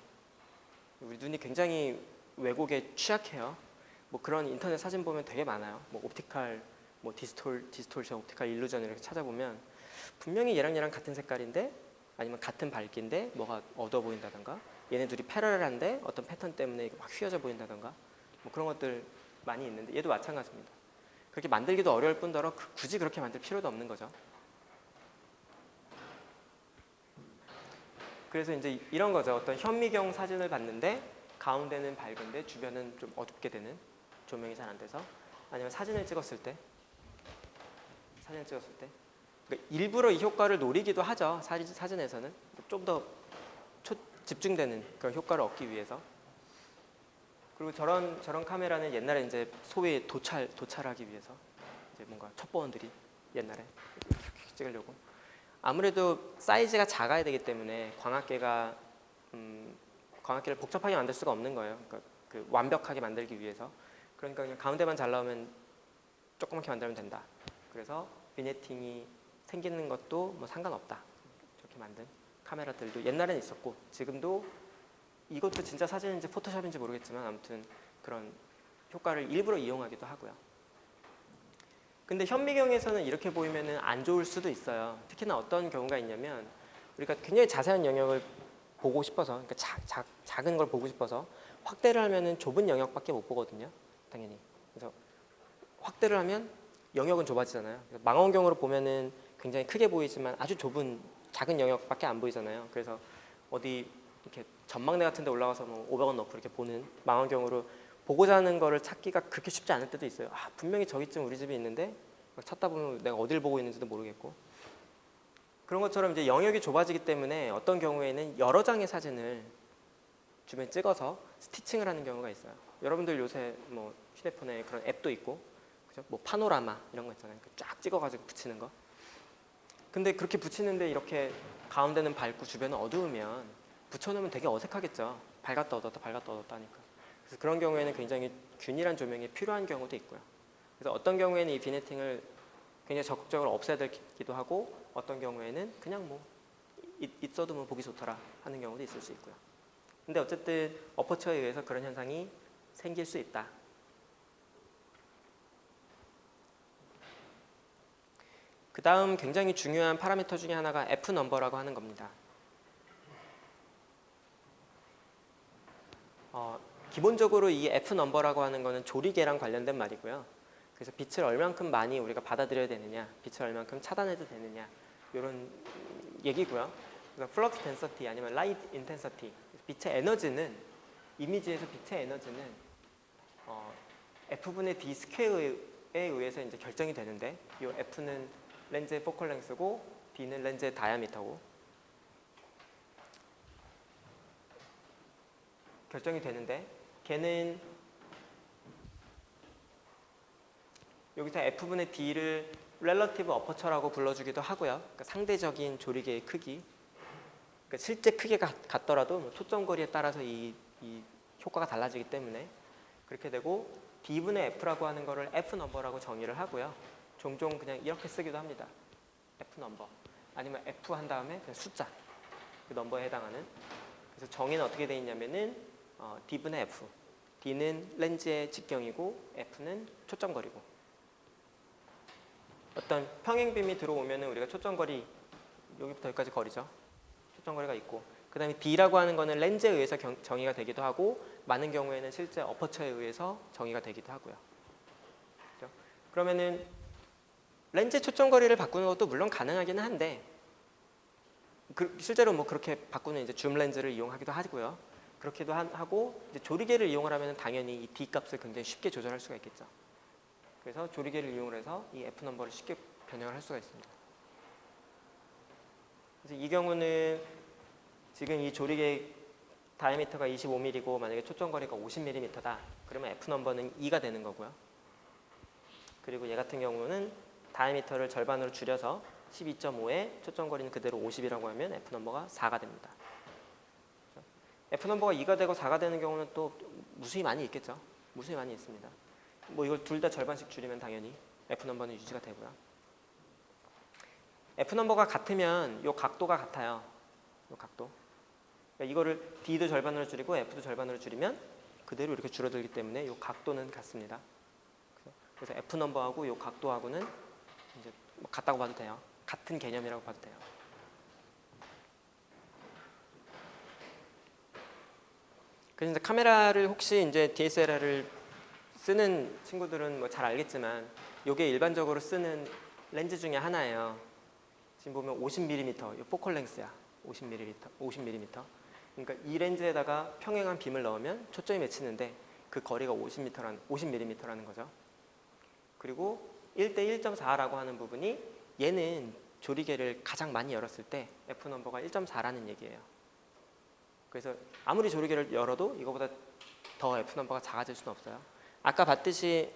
우리 눈이 굉장히 왜곡에 취약해요. 뭐 그런 인터넷 사진 보면 되게 많아요. 뭐 옵티컬, 뭐 디스톨션, 옵티컬 일루전 이렇게 찾아보면 분명히 얘랑 같은 색깔인데, 아니면 같은 밝기인데 뭐가 어두워 보인다던가, 얘네 둘이 패러렐한데 어떤 패턴 때문에 막 휘어져 보인다던가, 뭐 그런 것들 많이 있는데, 얘도 마찬가지입니다. 그렇게 만들기도 어려울 뿐더러 굳이 그렇게 만들 필요도 없는 거죠. 그래서 이제 이런 거죠. 어떤 현미경 사진을 봤는데 가운데는 밝은데 주변은 좀 어둡게 되는, 조명이 잘 안 돼서, 아니면 사진을 찍었을 때 그러니까 일부러 이 효과를 노리기도 하죠. 사진에서는 좀 더 집중되는 그런 효과를 얻기 위해서. 그리고 저런 카메라는 옛날에 이제 소위 도찰하기 위해서, 이제 뭔가 첩보원들이 옛날에 이렇게 찍으려고, 아무래도 사이즈가 작아야 되기 때문에 광학계를 복잡하게 만들 수가 없는 거예요. 그러니까 그 완벽하게 만들기 위해서. 그러니까 그냥 가운데만 잘 나오면 조그맣게 만들면 된다. 그래서 비네팅이 생기는 것도 뭐 상관없다. 저렇게 만든 카메라들도 옛날에는 있었고, 지금도, 이것도 진짜 사진인지 포토샵인지 모르겠지만 아무튼 그런 효과를 일부러 이용하기도 하고요. 근데 현미경에서는 이렇게 보이면은 안 좋을 수도 있어요. 특히나 어떤 경우가 있냐면, 우리가 굉장히 자세한 영역을 보고 싶어서, 그러니까 작은 걸 보고 싶어서 확대를 하면은 좁은 영역밖에 못 보거든요, 당연히. 그래서 확대를 하면 영역은 좁아지잖아요. 망원경으로 보면은 굉장히 크게 보이지만 아주 좁은 작은 영역밖에 안 보이잖아요. 그래서 어디 이렇게 전망대 같은 데 올라가서 뭐 500원 넣고 이렇게 보는, 망원경으로 보고자 하는 거를 찾기가 그렇게 쉽지 않을 때도 있어요. 분명히 저기쯤 우리 집이 있는데 막 찾다 보면 내가 어딜 보고 있는지도 모르겠고. 그런 것처럼 이제 영역이 좁아지기 때문에 어떤 경우에는 여러 장의 사진을 주변에 찍어서 스티칭을 하는 경우가 있어요. 여러분들 요새 뭐 휴대폰에 그런 앱도 있고, 그죠? 뭐 파노라마 이런 거 있잖아요. 쫙 찍어가지고 붙이는 거. 근데 그렇게 붙이는데 이렇게 가운데는 밝고 주변은 어두우면 붙여놓으면 되게 어색하겠죠. 밝았다 어둡다 밝았다 어둡다 하니까. 그래서 그런 경우에는 굉장히 균일한 조명이 필요한 경우도 있고요. 그래서 어떤 경우에는 이 비네팅을 굉장히 적극적으로 없애야 되기도 하고, 어떤 경우에는 그냥 뭐 있어도 뭐 보기 좋더라 하는 경우도 있을 수 있고요. 근데 어쨌든 어퍼처에 의해서 그런 현상이 생길 수 있다. 그 다음 굉장히 중요한 파라미터 중에 하나가 F 넘버라고 하는 겁니다. 기본적으로 이 F 넘버라고 하는 거는 조리개랑 관련된 말이고요. 그래서 빛을 얼만큼 많이 우리가 받아들여야 되느냐, 빛을 얼만큼 차단해도 되느냐, 이런 얘기고요. 그래서 플럭스 덴서티 아니면 라이트 인텐서티, 빛의 에너지는, 이미지에서 빛의 에너지는 F분의 D 스퀘어에 의해서 이제 결정이 되는데, 이 F는 렌즈의 포컬 랭스고 D는 렌즈의 다이아미터고 결정이 되는데, 걔는 여기서 F분의 D를 렐러티브 어퍼처라고 불러주기도 하고요. 그러니까 상대적인 조리개의 크기, 그러니까 실제 크기가 같더라도 뭐 초점거리에 따라서 이 효과가 달라지기 때문에 그렇게 되고, D분의 F라고 하는 거를 F 넘버라고 정의를 하고요. 종종 그냥 이렇게 쓰기도 합니다. F 넘버 아니면 F 한 다음에 그냥 숫자, 그 넘버에 해당하는. 그래서 정의는 어떻게 되어 있냐면은 D분의 F, D는 렌즈의 직경이고 F는 초점거리고, 어떤 평행빔이 들어오면은 우리가 초점거리, 여기부터 여기까지 거리죠. 초점거리가 있고, 그 다음에 D라고 하는 거는 렌즈에 의해서 정의가 되기도 하고, 많은 경우에는 실제 어퍼처에 의해서 정의가 되기도 하고요. 그렇죠? 그러면은 렌즈 초점거리를 바꾸는 것도 물론 가능하기는 한데, 실제로 뭐 그렇게 바꾸는 이제 줌 렌즈를 이용하기도 하고요. 그렇게도 하고, 이제 조리개를 이용을 하면 당연히 이 D 값을 굉장히 쉽게 조절할 수가 있겠죠. 그래서 조리개를 이용을 해서 이 F 넘버를 쉽게 변형을 할 수가 있습니다. 그래서 이 경우는 지금 이 조리개 다이아미터가 25mm고 만약에 초점거리가 50mm다. 그러면 F 넘버는 2가 되는 거고요. 그리고 얘 같은 경우는 다이아미터를 절반으로 줄여서 12.5에 초점거리는 그대로 50이라고 하면 F 넘버가 4가 됩니다. F 넘버가 2가 되고 4가 되는 경우는 또 무수히 많이 있겠죠. 무수히 많이 있습니다. 뭐 이걸 둘 다 절반씩 줄이면 당연히 F 넘버는 유지가 되고요. F 넘버가 같으면 이 각도가 같아요. 이 각도. 그러니까 이거를 D도 절반으로 줄이고 F도 절반으로 줄이면 그대로 이렇게 줄어들기 때문에 이 각도는 같습니다. 그래서 F 넘버하고 이 각도하고는 이제 같다고 봐도 돼요. 같은 개념이라고 봐도 돼요. 그래서 이제 카메라를 혹시 이제 DSLR을 쓰는 친구들은 뭐 잘 알겠지만, 이게 일반적으로 쓰는 렌즈 중에 하나예요. 지금 보면 50mm, 이 포컬 랭스야. 50mm. 그러니까 이 렌즈에다가 평행한 빔을 넣으면 초점이 맺히는데 그 거리가 50mm라는 거죠. 그리고 1대 1.4라고 하는 부분이, 얘는 조리개를 가장 많이 열었을 때 F 넘버가 1.4라는 얘기예요. 그래서 아무리 조리개를 열어도 이거보다 더 F 넘버가 작아질 수는 없어요. 아까 봤듯이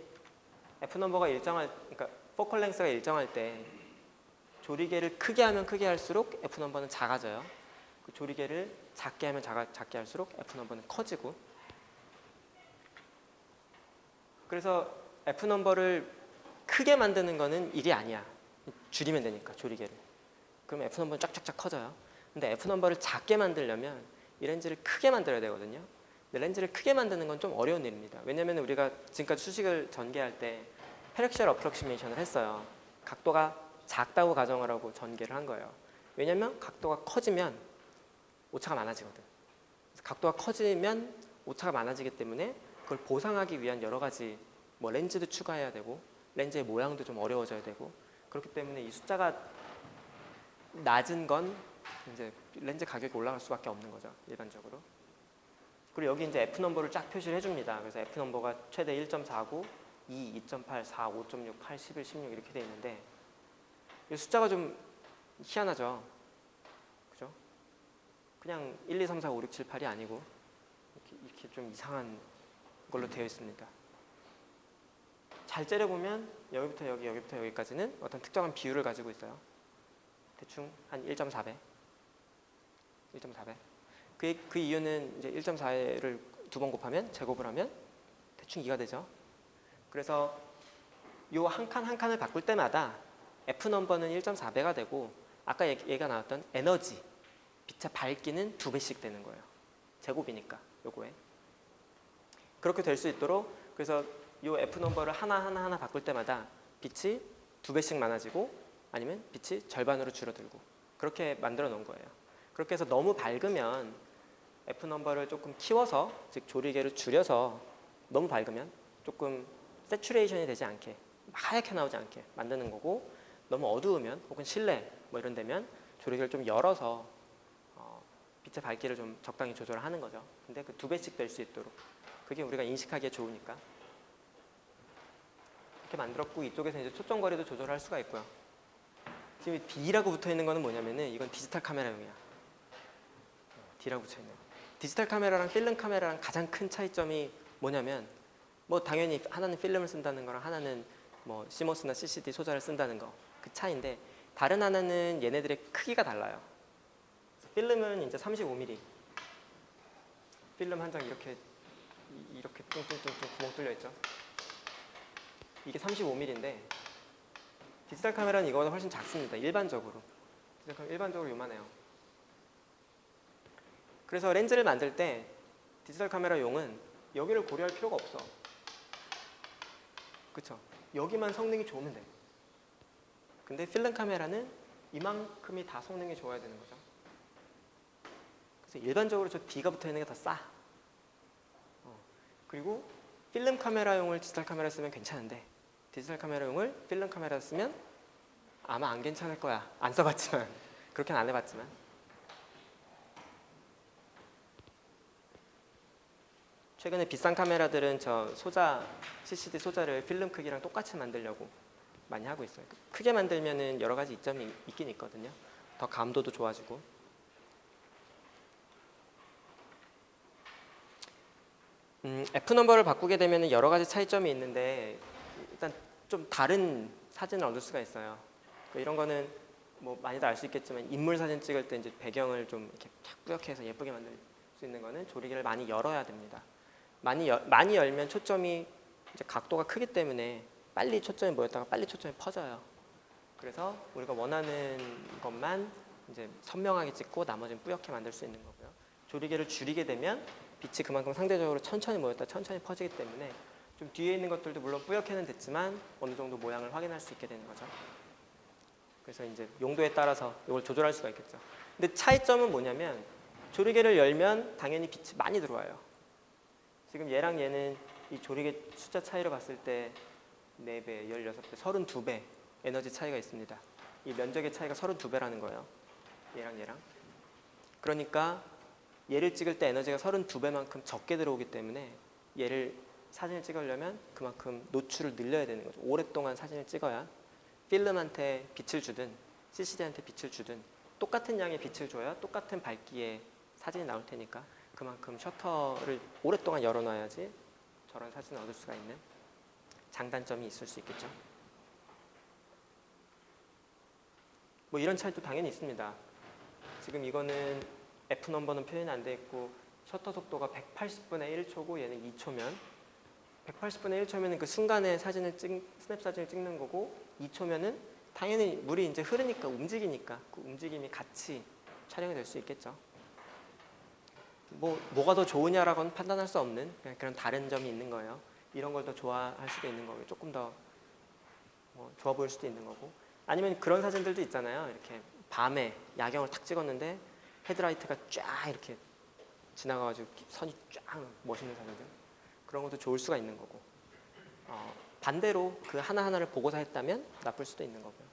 F 넘버가 그러니까 포컬 랭스가 일정할 때 조리개를 크게 하면 크게 할수록 F 넘버는 작아져요. 그 조리개를 작게 하면 작게 할수록 F 넘버는 커지고. 그래서 F 넘버를 크게 만드는 거는 일이 아니야. 줄이면 되니까 조리개를. 그럼 F 넘버는 쫙쫙쫙 커져요. 근데 F 넘버를 작게 만들려면 이 렌즈를 크게 만들어야 되거든요. 근데 렌즈를 크게 만드는 건 좀 어려운 일입니다. 왜냐하면 우리가 지금까지 수식을 전개할 때 페렉셜 어프록시메이션을 했어요. 각도가 작다고 가정을 하고 전개를 한 거예요. 왜냐하면 각도가 커지면 오차가 많아지거든. 각도가 커지면 오차가 많아지기 때문에 그걸 보상하기 위한 여러 가지 뭐 렌즈도 추가해야 되고 렌즈의 모양도 좀 어려워져야 되고, 그렇기 때문에 이 숫자가 낮은 건 이제 렌즈 가격이 올라갈 수밖에 없는 거죠, 일반적으로. 그리고 여기 이제 F 넘버를 쫙 표시를 해줍니다. 그래서 F 넘버가 최대 1.49, 2, 2.8, 4, 5.6, 8, 11, 16 이렇게 돼 있는데, 이 숫자가 좀 희한하죠, 그죠? 그냥 1, 2, 3, 4, 5, 6, 7, 8이 아니고 이렇게 좀 이상한 걸로 되어 있습니다. 잘 째려보면 여기부터 여기, 여기부터 여기까지는 어떤 특정한 비율을 가지고 있어요. 대충 한 1.4배. 1.4배. 그 이유는 이제 1.4를 두 번 곱하면 제곱을 하면 대충 2가 되죠. 그래서 요 한 칸 한 칸을 바꿀 때마다 F 넘버는 1.4배가 되고 아까 얘가 나왔던 에너지, 빛의 밝기는 2배씩 되는 거예요. 제곱이니까 요거에. 그렇게 될 수 있도록 그래서 요 F 넘버를 하나 바꿀 때마다 빛이 2배씩 많아지고 아니면 빛이 절반으로 줄어들고 그렇게 만들어 놓은 거예요. 그렇게 해서 너무 밝으면 F 넘버를 조금 키워서 즉 조리개를 줄여서 너무 밝으면 조금 세츄레이션이 되지 않게 하얗게 나오지 않게 만드는 거고 너무 어두우면 혹은 실내 뭐 이런 데면 조리개를 좀 열어서 빛의 밝기를 좀 적당히 조절을 하는 거죠. 근데 그 2배씩 될 수 있도록 그게 우리가 인식하기에 좋으니까 이렇게 만들었고 이쪽에서 이제 초점 거리도 조절할 수가 있고요. 지금 D라고 붙어 있는 거는 뭐냐면은 이건 디지털 카메라용이야. D라고 붙여 있는 거. 디지털 카메라랑 필름 카메라랑 가장 큰 차이점이 뭐냐면 뭐 당연히 하나는 필름을 쓴다는 거랑 하나는 뭐 CMOS나 CCD 소자를 쓴다는 거 그 차이인데 다른 하나는 얘네들의 크기가 달라요. 필름은 이제 35mm. 필름 한 장 이렇게 뚱뚱뚱뚱 구멍 뚫려 있죠. 이게 35mm인데 디지털 카메라는 이거보다 훨씬 작습니다. 일반적으로. 일반적으로 요만해요. 그래서 렌즈를 만들 때 디지털 카메라용은 여기를 고려할 필요가 없어. 그쵸? 여기만 성능이 좋으면 돼. 근데 필름 카메라는 이만큼이 다 성능이 좋아야 되는 거죠. 그래서 일반적으로 저 D가 붙어 있는 게 더 싸. 그리고 필름 카메라용을 디지털 카메라 쓰면 괜찮은데 디지털 카메라용을 필름 카메라 쓰면 아마 안 괜찮을 거야. 안 써봤지만 그렇게는 안 해봤지만 최근에 비싼 카메라들은 저 소자 CCD 소자를 필름 크기랑 똑같이 만들려고 많이 하고 있어요. 크게 만들면은 여러 가지 이점이 있긴 있거든요. 더 감도도 좋아지고. F 넘버를 바꾸게 되면 여러 가지 차이점이 있는데 일단 좀 다른 사진을 얻을 수가 있어요. 이런 거는 뭐 많이들 알 수 있겠지만 인물 사진 찍을 때 이제 배경을 좀 이렇게 탁 뿌옇게 해서 예쁘게 만들 수 있는 거는 조리개를 많이 열어야 됩니다. 많이 열면 초점이 이제 각도가 크기 때문에 빨리 초점이 모였다가 빨리 초점이 퍼져요. 그래서 우리가 원하는 것만 이제 선명하게 찍고 나머지는 뿌옇게 만들 수 있는 거고요. 조리개를 줄이게 되면 빛이 그만큼 상대적으로 천천히 모였다 천천히 퍼지기 때문에 좀 뒤에 있는 것들도 물론 뿌옇게는 됐지만 어느 정도 모양을 확인할 수 있게 되는 거죠. 그래서 이제 용도에 따라서 이걸 조절할 수가 있겠죠. 근데 차이점은 뭐냐면 조리개를 열면 당연히 빛이 많이 들어와요. 지금 얘랑 얘는 이 조리개 숫자 차이로 봤을 때 4배, 16배, 32배 에너지 차이가 있습니다. 이 면적의 차이가 32배라는 거예요. 얘랑. 그러니까 얘를 찍을 때 에너지가 32배만큼 적게 들어오기 때문에 얘를 사진을 찍으려면 그만큼 노출을 늘려야 되는 거죠. 오랫동안 사진을 찍어야 필름한테 빛을 주든 CCD한테 빛을 주든 똑같은 양의 빛을 줘야 똑같은 밝기의 사진이 나올 테니까 그만큼 셔터를 오랫동안 열어놔야지 저런 사진을 얻을 수가 있는 장단점이 있을 수 있겠죠. 뭐 이런 차이도 당연히 있습니다. 지금 이거는 F 넘버는 표현이 안 돼 있고 셔터 속도가 180분의 1초고 얘는 2초면 180분의 1초면은 그 순간에 스냅 사진을 찍는 거고 2초면은 당연히 물이 이제 흐르니까 움직이니까 그 움직임이 같이 촬영이 될 수 있겠죠. 뭐가 더 좋으냐라고는 판단할 수 없는 그런 다른 점이 있는 거예요. 이런 걸 더 좋아할 수도 있는 거고 조금 더 좋아 보일 수도 있는 거고 아니면 그런 사진들도 있잖아요. 이렇게 밤에 야경을 탁 찍었는데 헤드라이트가 쫙 이렇게 지나가가지고 선이 쫙 멋있는 사진들 그런 것도 좋을 수가 있는 거고 반대로 그 하나하나를 보고서 했다면 나쁠 수도 있는 거고요.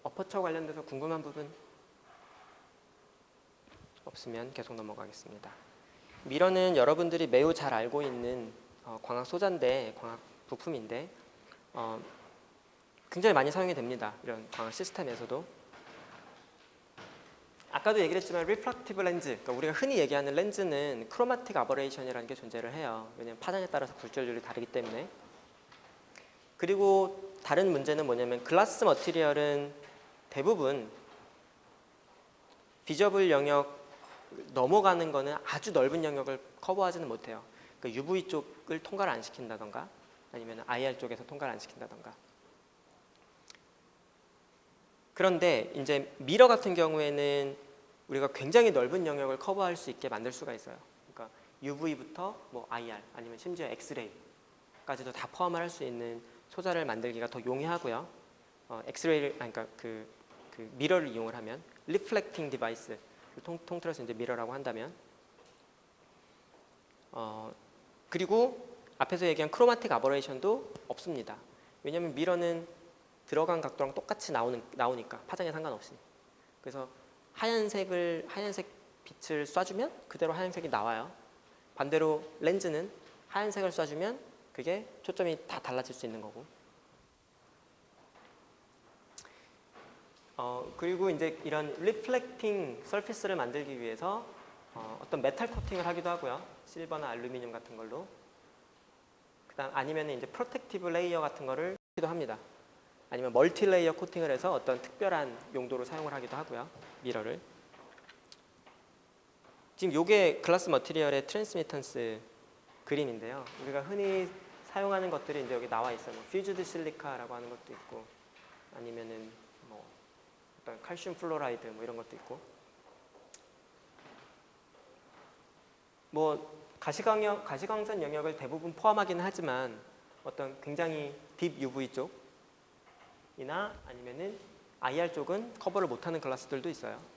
어퍼처 관련돼서 궁금한 부분 없으면 계속 넘어가겠습니다. 미러는 여러분들이 매우 잘 알고 있는 광학 소자인데 광학 부품인데 굉장히 많이 사용이 됩니다. 이런 광학 시스템에서도 아까도 얘기를 했지만 리프렉티브 렌즈, 그러니까 우리가 흔히 얘기하는 렌즈는 크로마틱 아버레이션이라는 게 존재를 해요. 왜냐하면 파장에 따라서 굴절률이 다르기 때문에. 그리고 다른 문제는 뭐냐면 글라스 머티리얼은 대부분 비저블 영역 넘어가는 거는 아주 넓은 영역을 커버하지는 못해요. 그러니까 UV 쪽을 통과를 안 시킨다던가 아니면 IR 쪽에서 통과를 안 시킨다던가. 그런데 이제 미러 같은 경우에는 우리가 굉장히 넓은 영역을 커버할 수 있게 만들 수가 있어요. 그러니까 UV부터 뭐 IR 아니면 심지어 엑스레이까지도 다 포함을 할 수 있는 소자를 만들기가 더 용이하고요. 엑스레이를 그러니까 그 미러를 이용을 하면 리플렉팅 디바이스 통틀어서 이제 미러라고 한다면 그리고 앞에서 얘기한 크로마틱 아버레이션도 없습니다. 왜냐하면 미러는 들어간 각도랑 똑같이 나오니까 파장에 상관없이. 그래서 하얀색 빛을 쏴주면 그대로 하얀색이 나와요. 반대로 렌즈는 하얀색을 쏴주면 그게 초점이 다 달라질 수 있는 거고. 그리고 이제 이런 리플렉팅 서피스를 만들기 위해서 어떤 메탈 코팅을 하기도 하고요. 실버나 알루미늄 같은 걸로. 그다음 아니면 이제 프로텍티브 레이어 같은 거를 하기도 합니다. 아니면 멀티 레이어 코팅을 해서 어떤 특별한 용도로 사용을 하기도 하고요. 미러를. 지금 요게 글라스 머티리얼의 트랜스미턴스 그림인데요. 우리가 흔히 사용하는 것들이 이제 여기 나와 있어요. 뭐 퓨즈드 실리카라고 하는 것도 있고, 아니면은 뭐 어떤 칼슘 플로라이드 뭐 이런 것도 있고, 뭐 가시광선 영역을 대부분 포함하기는 하지만 어떤 굉장히 딥 UV 쪽이나 아니면은 IR 쪽은 커버를 못하는 글라스들도 있어요.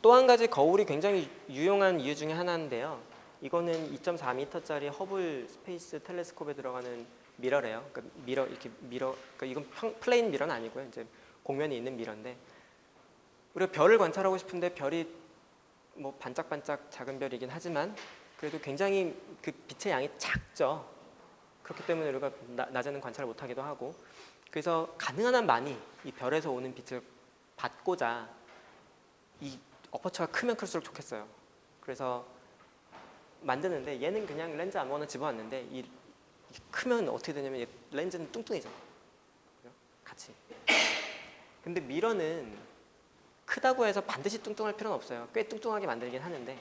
또 한 가지 거울이 굉장히 유용한 이유 중에 하나인데요. 이거는 2.4m짜리 허블 스페이스 텔레스콥에 들어가는 미러래요. 그러니까 그러니까 이건 플레인 미러는 아니고요. 이제 공면이 있는 미러인데 우리가 별을 관찰하고 싶은데 별이 뭐 반짝반짝 작은 별이긴 하지만 그래도 굉장히 그 빛의 양이 작죠. 그렇기 때문에 우리가 낮에는 관찰을 못하기도 하고, 그래서 가능한 한 많이 이 별에서 오는 빛을 받고자 이 어퍼처가 크면 클수록 좋겠어요. 그래서 만드는데 얘는 그냥 렌즈 아무거나 집어왔는데 이 크면 어떻게 되냐면 얘 렌즈는 뚱뚱해져. 같이. 근데 미러는 크다고 해서 반드시 뚱뚱할 필요는 없어요. 꽤 뚱뚱하게 만들긴 하는데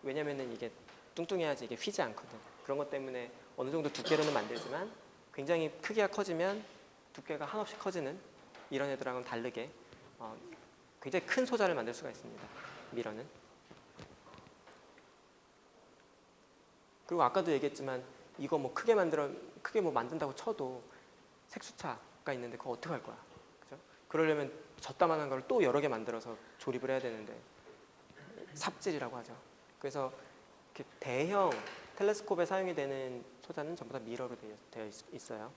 왜냐면은 이게 뚱뚱해야지 이게 휘지 않거든. 그런 것 때문에 어느 정도 두께로는 만들지만 굉장히 크기가 커지면 두께가 한없이 커지는 이런 애들하고는 다르게 굉장히 큰 소자를 만들 수가 있습니다. 미러는. 그리고 아까도 얘기했지만 이거 뭐 크게 뭐 만든다고 쳐도 색수차가 있는데 그거 어떻게 할 거야? 그죠? 그러려면 저따만한 걸 또 여러 개 만들어서 조립을 해야 되는데 삽질이라고 하죠. 그래서 이렇게 대형 텔레스콥에 사용이 되는 소자는 전부 다 미러로 되어 있어요.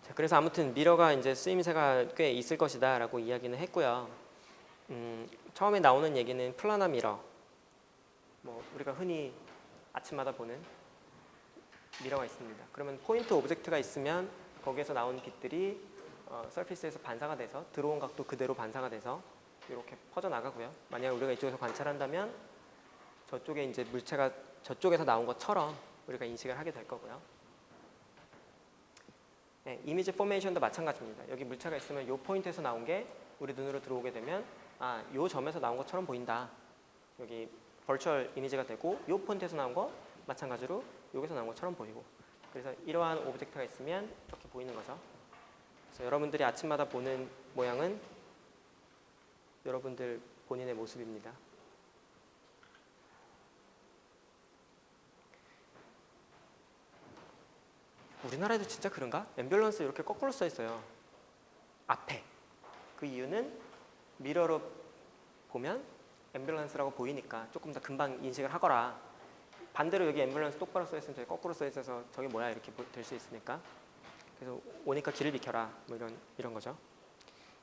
자, 그래서 아무튼 미러가 이제 쓰임새가 꽤 있을 것이다라고 이야기는 했고요. 처음에 나오는 얘기는 플라나 미러. 뭐 우리가 흔히 아침마다 보는 미러가 있습니다. 그러면 포인트 오브젝트가 있으면 거기에서 나온 빛들이 서피스에서 반사가 돼서 들어온 각도 그대로 반사가 돼서 이렇게 퍼져 나가고요. 만약 우리가 이쪽에서 관찰한다면 저쪽에 이제 물체가 저쪽에서 나온 것처럼 우리가 인식을 하게 될 거고요. 네, 이미지 포메이션도 마찬가지입니다. 여기 물체가 있으면 이 포인트에서 나온 게 우리 눈으로 들어오게 되면 이 점에서 나온 것처럼 보인다. 여기 버추얼 이미지가 되고 이 포인트에서 나온 거 마찬가지로 여기서 나온 것처럼 보이고, 그래서 이러한 오브젝트가 있으면 이렇게 보이는 거죠. 그래서 여러분들이 아침마다 보는 모양은 여러분들 본인의 모습입니다. 우리나라에도 진짜 그런가? 앰뷸런스 이렇게 거꾸로 써 있어요. 앞에. 그 이유는 미러로 보면 앰뷸런스라고 보이니까 조금 더 금방 인식을 하거라. 반대로 여기 앰뷸런스 똑바로 써 있으면 저기 거꾸로 써 있어서 저게 뭐야 이렇게 될 수 있으니까. 그래서 오니까 길을 비켜라. 뭐 이런 거죠.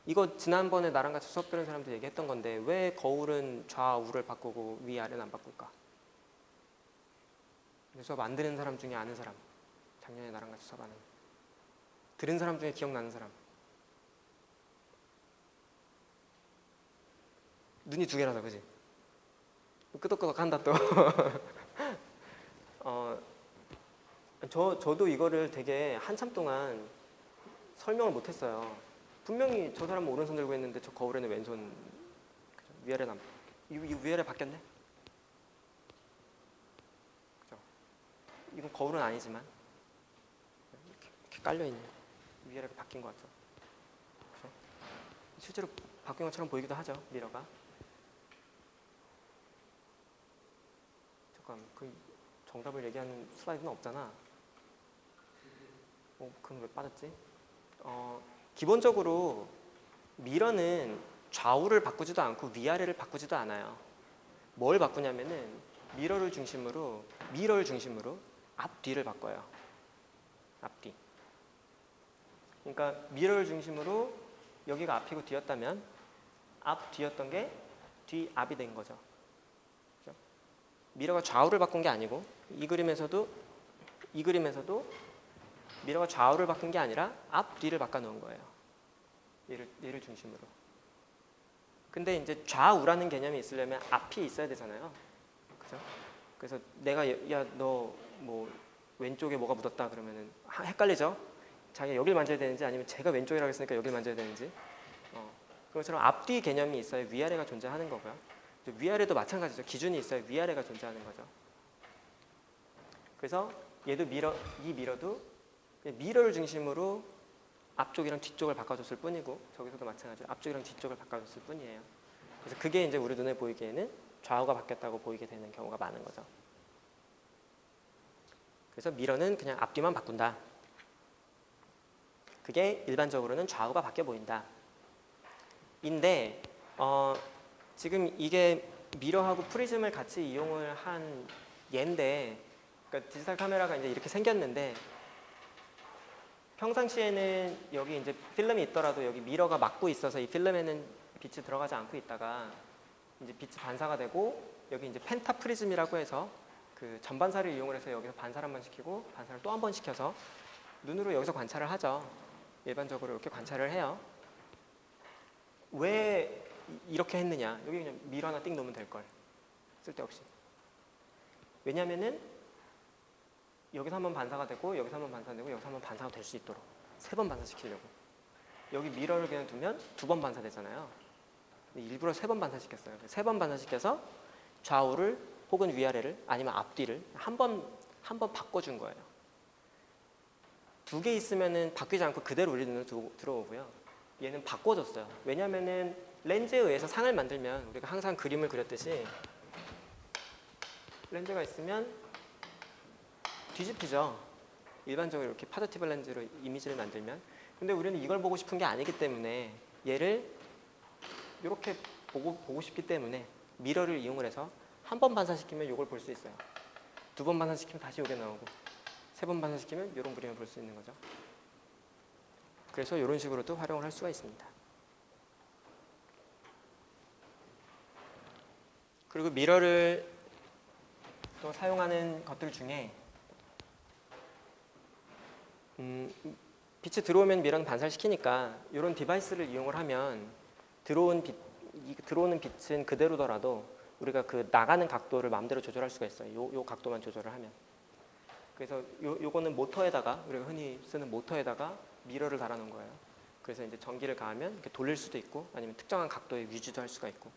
이거 지난번에 나랑 같이 수업 들은 사람들 얘기했던 건데 왜 거울은 좌우를 바꾸고 위아래는 안 바꿀까? 수업 안 들은 사람 중에 아는 사람, 작년에 나랑 같이 수업 안 해. 들은 사람 중에 기억나는 사람. 눈이 두 개라서 그지? 끄덕끄덕한다 또. 저도 이거를 되게 한참 동안 설명을 못했어요. 분명히 저 사람은 오른손 들고 있는데 저 거울에는 왼손. 위아래 이거 위아래 바뀌었네? 그죠? 이건 거울은 아니지만 이렇게 깔려있네. 위아래가 바뀐 것 같죠? 그죠? 실제로 바뀐 것처럼 보이기도 하죠, 미러가. 잠깐, 그 정답을 얘기하는 슬라이드는 없잖아. 그럼 왜 빠졌지? 기본적으로 미러는 좌우를 바꾸지도 않고 위아래를 바꾸지도 않아요. 뭘 바꾸냐면은 미러를 중심으로 앞뒤를 바꿔요. 앞뒤. 그러니까 미러를 중심으로 여기가 앞이고 뒤였다면 앞 뒤였던 게 뒤 앞이 된 거죠. 그렇죠? 미러가 좌우를 바꾼 게 아니고 이 그림에서도 미러가 좌우를 바꾼 게 아니라 앞 뒤를 바꿔 놓은 거예요. 얘를 중심으로. 근데 이제 좌우라는 개념이 있으려면 앞이 있어야 되잖아요. 그죠? 그래서 내가 너 뭐 왼쪽에 뭐가 묻었다 그러면은 헷갈리죠? 자기가 여길 만져야 되는지 아니면 제가 왼쪽이라고 했으니까 여길 만져야 되는지. 그것처럼 앞뒤 개념이 있어야 위아래가 존재하는 거고요. 위아래도 마찬가지죠. 기준이 있어야 위아래가 존재하는 거죠. 그래서 얘도 이 미러도 미러를 중심으로 앞쪽이랑 뒤쪽을 바꿔줬을 뿐이고 저기서도 마찬가지로 앞쪽이랑 뒤쪽을 바꿔줬을 뿐이에요. 그래서 그게 이제 우리 눈에 보이기에는 좌우가 바뀌었다고 보이게 되는 경우가 많은 거죠. 그래서 미러는 그냥 앞뒤만 바꾼다. 그게 일반적으로는 좌우가 바뀌어 보인다. 인데 지금 이게 미러하고 프리즘을 같이 이용을 한 예인데, 그러니까 디지털 카메라가 이제 이렇게 생겼는데 평상시에는 여기 이제 필름이 있더라도 여기 미러가 막고 있어서 이 필름에는 빛이 들어가지 않고 있다가 이제 빛이 반사가 되고 여기 이제 펜타 프리즘이라고 해서 그 전반사를 이용을 해서 여기서 반사를 한 번 시키고 반사를 또 한 번 시켜서 눈으로 여기서 관찰을 하죠. 일반적으로 이렇게 관찰을 해요. 왜 이렇게 했느냐? 여기 그냥 미러 하나 띵 놓으면 될 걸. 쓸데없이. 왜냐면은 여기서 한번 반사가 되고 여기서 한번 반사가 되고 여기서 한번 반사가 될 수 있도록 3번 반사시키려고. 여기 미러를 그냥 두면 2번 반사되잖아요. 일부러 3번 반사시켰어요. 3번 반사시켜서 좌우를 혹은 위아래를 아니면 앞뒤를 한 번 바꿔준 거예요. 2개 있으면은 바뀌지 않고 그대로 우리 눈으로 들어오고요. 얘는 바꿔줬어요. 왜냐면은 렌즈에 의해서 상을 만들면 우리가 항상 그림을 그렸듯이 렌즈가 있으면 뒤집히죠. 일반적으로 이렇게 파저티브 렌즈로 이미지를 만들면. 근데 우리는 이걸 보고 싶은 게 아니기 때문에 얘를 이렇게 보고 싶기 때문에 미러를 이용을 해서 한 번 반사시키면 이걸 볼 수 있어요. 2번 반사시키면 다시 이게 나오고 3번 반사시키면 이런 그림을 볼 수 있는 거죠. 그래서 이런 식으로도 활용을 할 수가 있습니다. 그리고 미러를 또 사용하는 것들 중에 빛이 들어오면 미러는 반사시키니까 이런 디바이스를 이용을 하면 들어오는 빛은 그대로더라도 우리가 그 나가는 각도를 마음대로 조절할 수가 있어요. 요 각도만 조절을 하면. 그래서 요거는 모터에다가 우리가 흔히 쓰는 모터에다가 미러를 달아놓은 거예요. 그래서 이제 전기를 가하면 이렇게 돌릴 수도 있고 아니면 특정한 각도에 유지도 할 수가 있고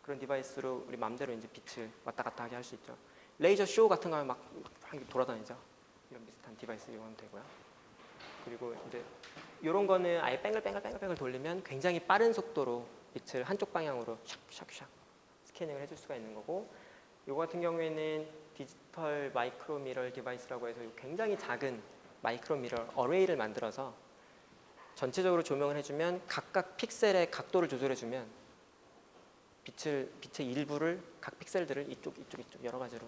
그런 디바이스로 우리 마음대로 이제 빛을 왔다 갔다 하게 할 수 있죠. 레이저 쇼 같은 거 하면 막 돌아다니죠. 이런 비슷한 디바이스 이용하면 되고요. 그리고 이제 이런 거는 아예 뺑글뺑글 돌리면 굉장히 빠른 속도로 빛을 한쪽 방향으로 샥샥샥 스캐닝을 해줄 수가 있는 거고, 이거 같은 경우에는 디지털 마이크로 미러 디바이스라고 해서 굉장히 작은 마이크로 미러 어레이를 만들어서 전체적으로 조명을 해주면 각각 픽셀의 각도를 조절해주면 빛의 일부를 각 픽셀들을 이쪽 여러 가지로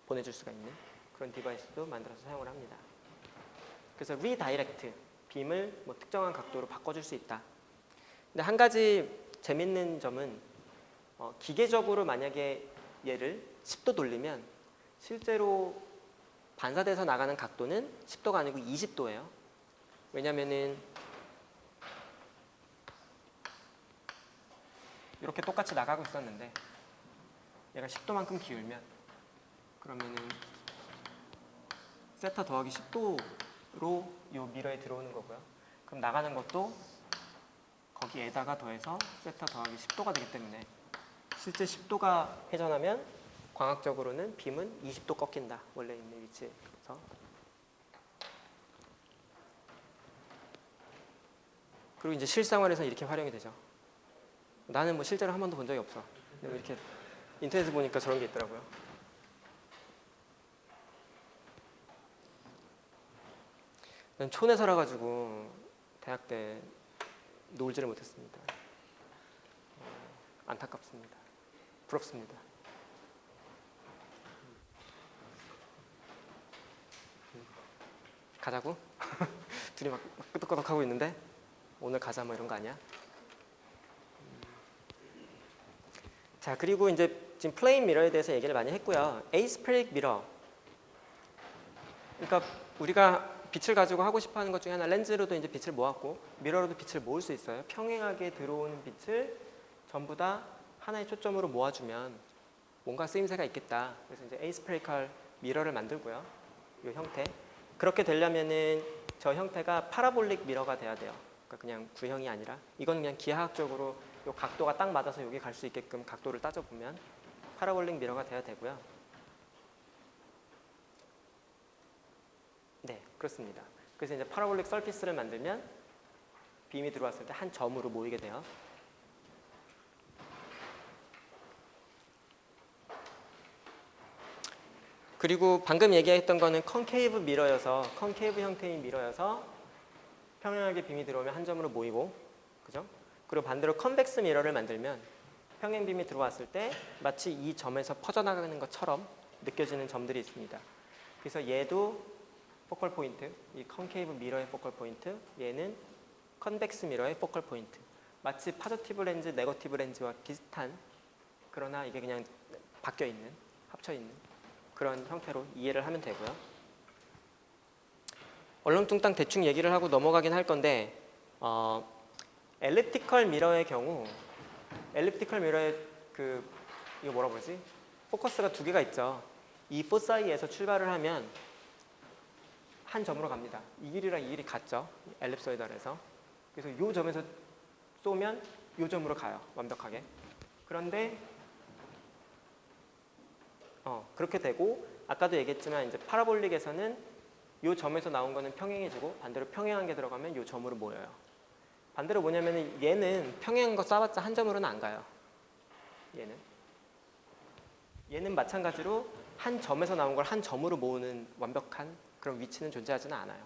보내줄 수가 있는 그런 디바이스도 만들어서 사용을 합니다. 그래서 리다이렉트, 빔을 뭐 특정한 각도로 바꿔줄 수 있다. 근데 한 가지 재밌는 점은 기계적으로 만약에 얘를 10도 돌리면 실제로 반사돼서 나가는 각도는 10도가 아니고 20도예요. 왜냐면은 이렇게 똑같이 나가고 있었는데 얘가 10도만큼 기울면 그러면은 세타 더하기 10도로 이 미러에 들어오는 거고요. 그럼 나가는 것도 거기에다가 더해서 세타 더하기 10도가 되기 때문에 실제 10도가 회전하면 광학적으로는 빔은 20도 꺾인다. 원래 있는 위치에서. 그리고 이제 실생활에서 이렇게 활용이 되죠. 나는 뭐 실제로 한 번도 본 적이 없어. 근데 이렇게 인터넷에 보니까 저런 게 있더라고요. 난 촌에 살아가지고 대학 때 놀지를 못했습니다. 안타깝습니다. 부럽습니다. 가자고? 둘이 막 끄덕끄덕하고 있는데 오늘 가자 뭐 이런 거 아니야? 자, 그리고 이제 지금 플레인 미러에 대해서 얘기를 많이 했고요. 에이스페릭 미러. 그러니까 우리가 빛을 가지고 하고 싶어 하는 것 중에 하나, 렌즈로도 이제 빛을 모았고 미러로도 빛을 모을 수 있어요. 평행하게 들어오는 빛을 전부 다 하나의 초점으로 모아주면 뭔가 쓰임새가 있겠다. 그래서 이제 에이스페리컬 미러를 만들고요. 이 형태. 그렇게 되려면은 저 형태가 파라볼릭 미러가 돼야 돼요. 그러니까 그냥 구형이 아니라 이건 그냥 기하학적으로 이 각도가 딱 맞아서 여기 갈 수 있게끔 각도를 따져보면 파라볼릭 미러가 돼야 되고요. 네, 그렇습니다. 그래서 이제 파라볼릭 서피스를 만들면 빔이 들어왔을 때 한 점으로 모이게 돼요. 그리고 방금 얘기했던 거는 컨케이브 미러여서 컨케이브 형태의 미러여서 평행하게 빔이 들어오면 한 점으로 모이고, 그죠? 그리고 반대로 컨벡스 미러를 만들면 평행 빔이 들어왔을 때 마치 이 점에서 퍼져나가는 것처럼 느껴지는 점들이 있습니다. 그래서 얘도 포컬 포인트, 이 컨케이브 미러의 포컬 포인트, 얘는 컨벡스 미러의 포컬 포인트. 마치 파저티브 렌즈, 네거티브 렌즈와 비슷한, 그러나 이게 그냥 바뀌어 있는, 합쳐 있는 그런 형태로 이해를 하면 되고요. 얼렁뚱땅 대충 얘기를 하고 넘어가긴 할 건데, 엘립티컬 미러의 경우, 엘립티컬 미러의 이거 뭐라 그러지? 포커스가 두 개가 있죠. 이 포사이에서 출발을 하면 한 점으로 갑니다. 이 길이랑 이 길이 같죠. 엘립소이달에서. 그래서 이 점에서 쏘면 이 점으로 가요. 완벽하게. 그런데 그렇게 되고, 아까도 얘기했지만 이제 파라볼릭에서는 이 점에서 나온 거는 평행해지고 반대로 평행한 게 들어가면 이 점으로 모여요. 반대로 뭐냐면 얘는 평행한 거 쏴봤자 한 점으로는 안 가요. 얘는 마찬가지로 한 점에서 나온 걸 한 점으로 모으는 완벽한 그런 위치는 존재하지는 않아요.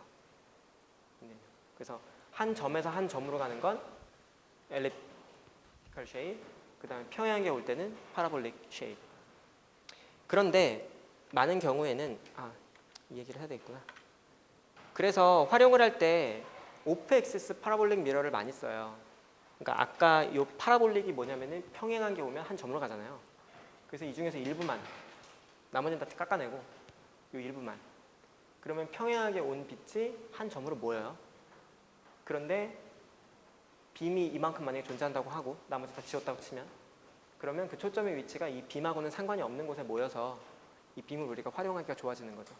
그래서 한 점에서 한 점으로 가는 건 엘립티컬 쉐입, 그 다음에 평행하게 올 때는 파라볼릭 쉐입. 그런데 많은 경우에는 이 얘기를 해야 되겠구나. 그래서 활용을 할 때 오프 엑시스 파라볼릭 미러를 많이 써요. 그러니까 아까 이 파라볼릭이 뭐냐면은 평행한 게 오면 한 점으로 가잖아요. 그래서 이 중에서 일부만, 나머지는 다 깎아내고 이 일부만. 그러면 평행하게 온 빛이 한 점으로 모여요. 그런데 빔이 이만큼 만약에 존재한다고 하고 나머지 다 지웠다고 치면, 그러면 그 초점의 위치가 이 빔하고는 상관이 없는 곳에 모여서 이 빔을 우리가 활용하기가 좋아지는 거죠.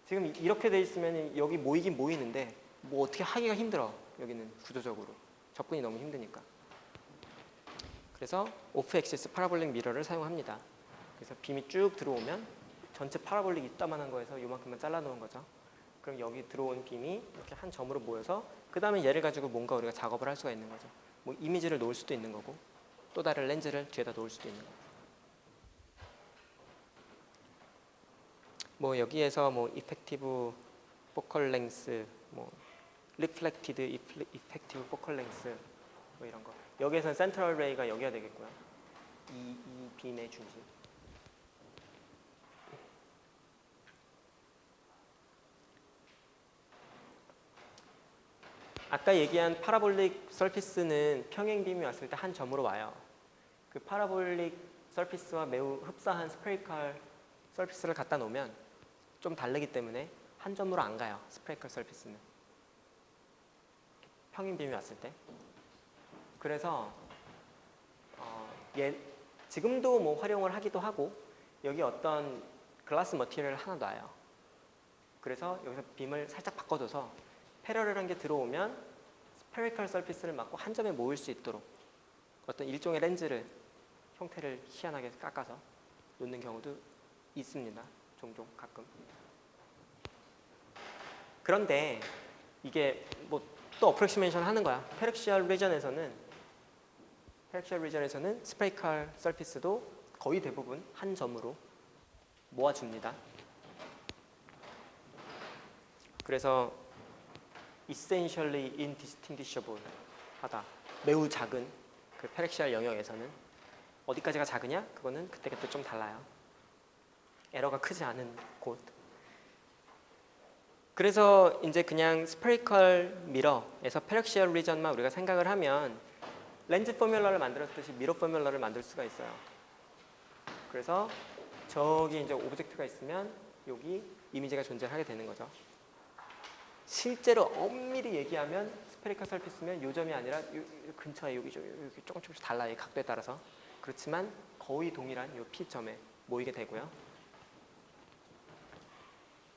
지금 이렇게 돼 있으면 여기 모이긴 모이는데 뭐 어떻게 하기가 힘들어. 여기는 구조적으로 접근이 너무 힘드니까. 그래서 오프 엑시스 파라볼릭 미러를 사용합니다. 그래서 빔이 쭉 들어오면 전체 파라볼릭 이따만한 거에서 요만큼만 잘라놓은 거죠. 그럼 여기 들어온 빔이 이렇게 한 점으로 모여서 그 다음에 얘를 가지고 뭔가 우리가 작업을 할 수가 있는 거죠. 뭐 이미지를 놓을 수도 있는 거고 또 다른 렌즈를 뒤에다 놓을 수도 있는 거고. 뭐 여기에서 뭐 이펙티브 포컬 랭스, 뭐 리플렉티드 이펙티브 포컬 랭스 뭐 이런 거. 여기에서는 센트럴 레이가 여기가 되겠고요. 이 빔의 중심. 아까 얘기한 파라볼릭 서피스는 평행 빔이 왔을 때 한 점으로 와요. 그 파라볼릭 서피스와 매우 흡사한 스페리컬 서피스를 갖다 놓으면 좀 다르기 때문에 한 점으로 안 가요. 스페리컬 서피스는 평행 빔이 왔을 때. 그래서 지금도 뭐 활용을 하기도 하고 여기 어떤 글라스 머티리얼을 하나 놔요. 그래서 여기서 빔을 살짝 바꿔줘서 패러렐한 게 들어오면 스페리컬 서피스를 맞고 한 점에 모일 수 있도록 어떤 일종의 렌즈를 형태를 희한하게 깎아서 놓는 경우도 있습니다. 종종 가끔. 그런데 이게 뭐 또 어프로시메이션 하는 거야. 페럭시얼 리전에서는 스페리컬 서피스도 거의 대부분 한 점으로 모아줍니다. 그래서 essentially indistinguishable 하다. 매우 작은 그 페럭시얼 영역에서는 어디까지가 작으냐? 그거는 그때그때 좀 달라요. 에러가 크지 않은 곳. 그래서 이제 그냥 스페리컬 미러에서 페럭시얼 리전만 우리가 생각을 하면 렌즈 포뮬러를 만들었듯이 미러 포뮬러를 만들 수가 있어요. 그래서 저기 이제 오브젝트가 있으면 여기 이미지가 존재하게 되는 거죠. 실제로 엄밀히 얘기하면 스페리컬 서피스면 요 점이 아니라 요 근처에 여기 조금씩 달라요. 각도에 따라서. 그렇지만 거의 동일한 요 P점에 모이게 되고요.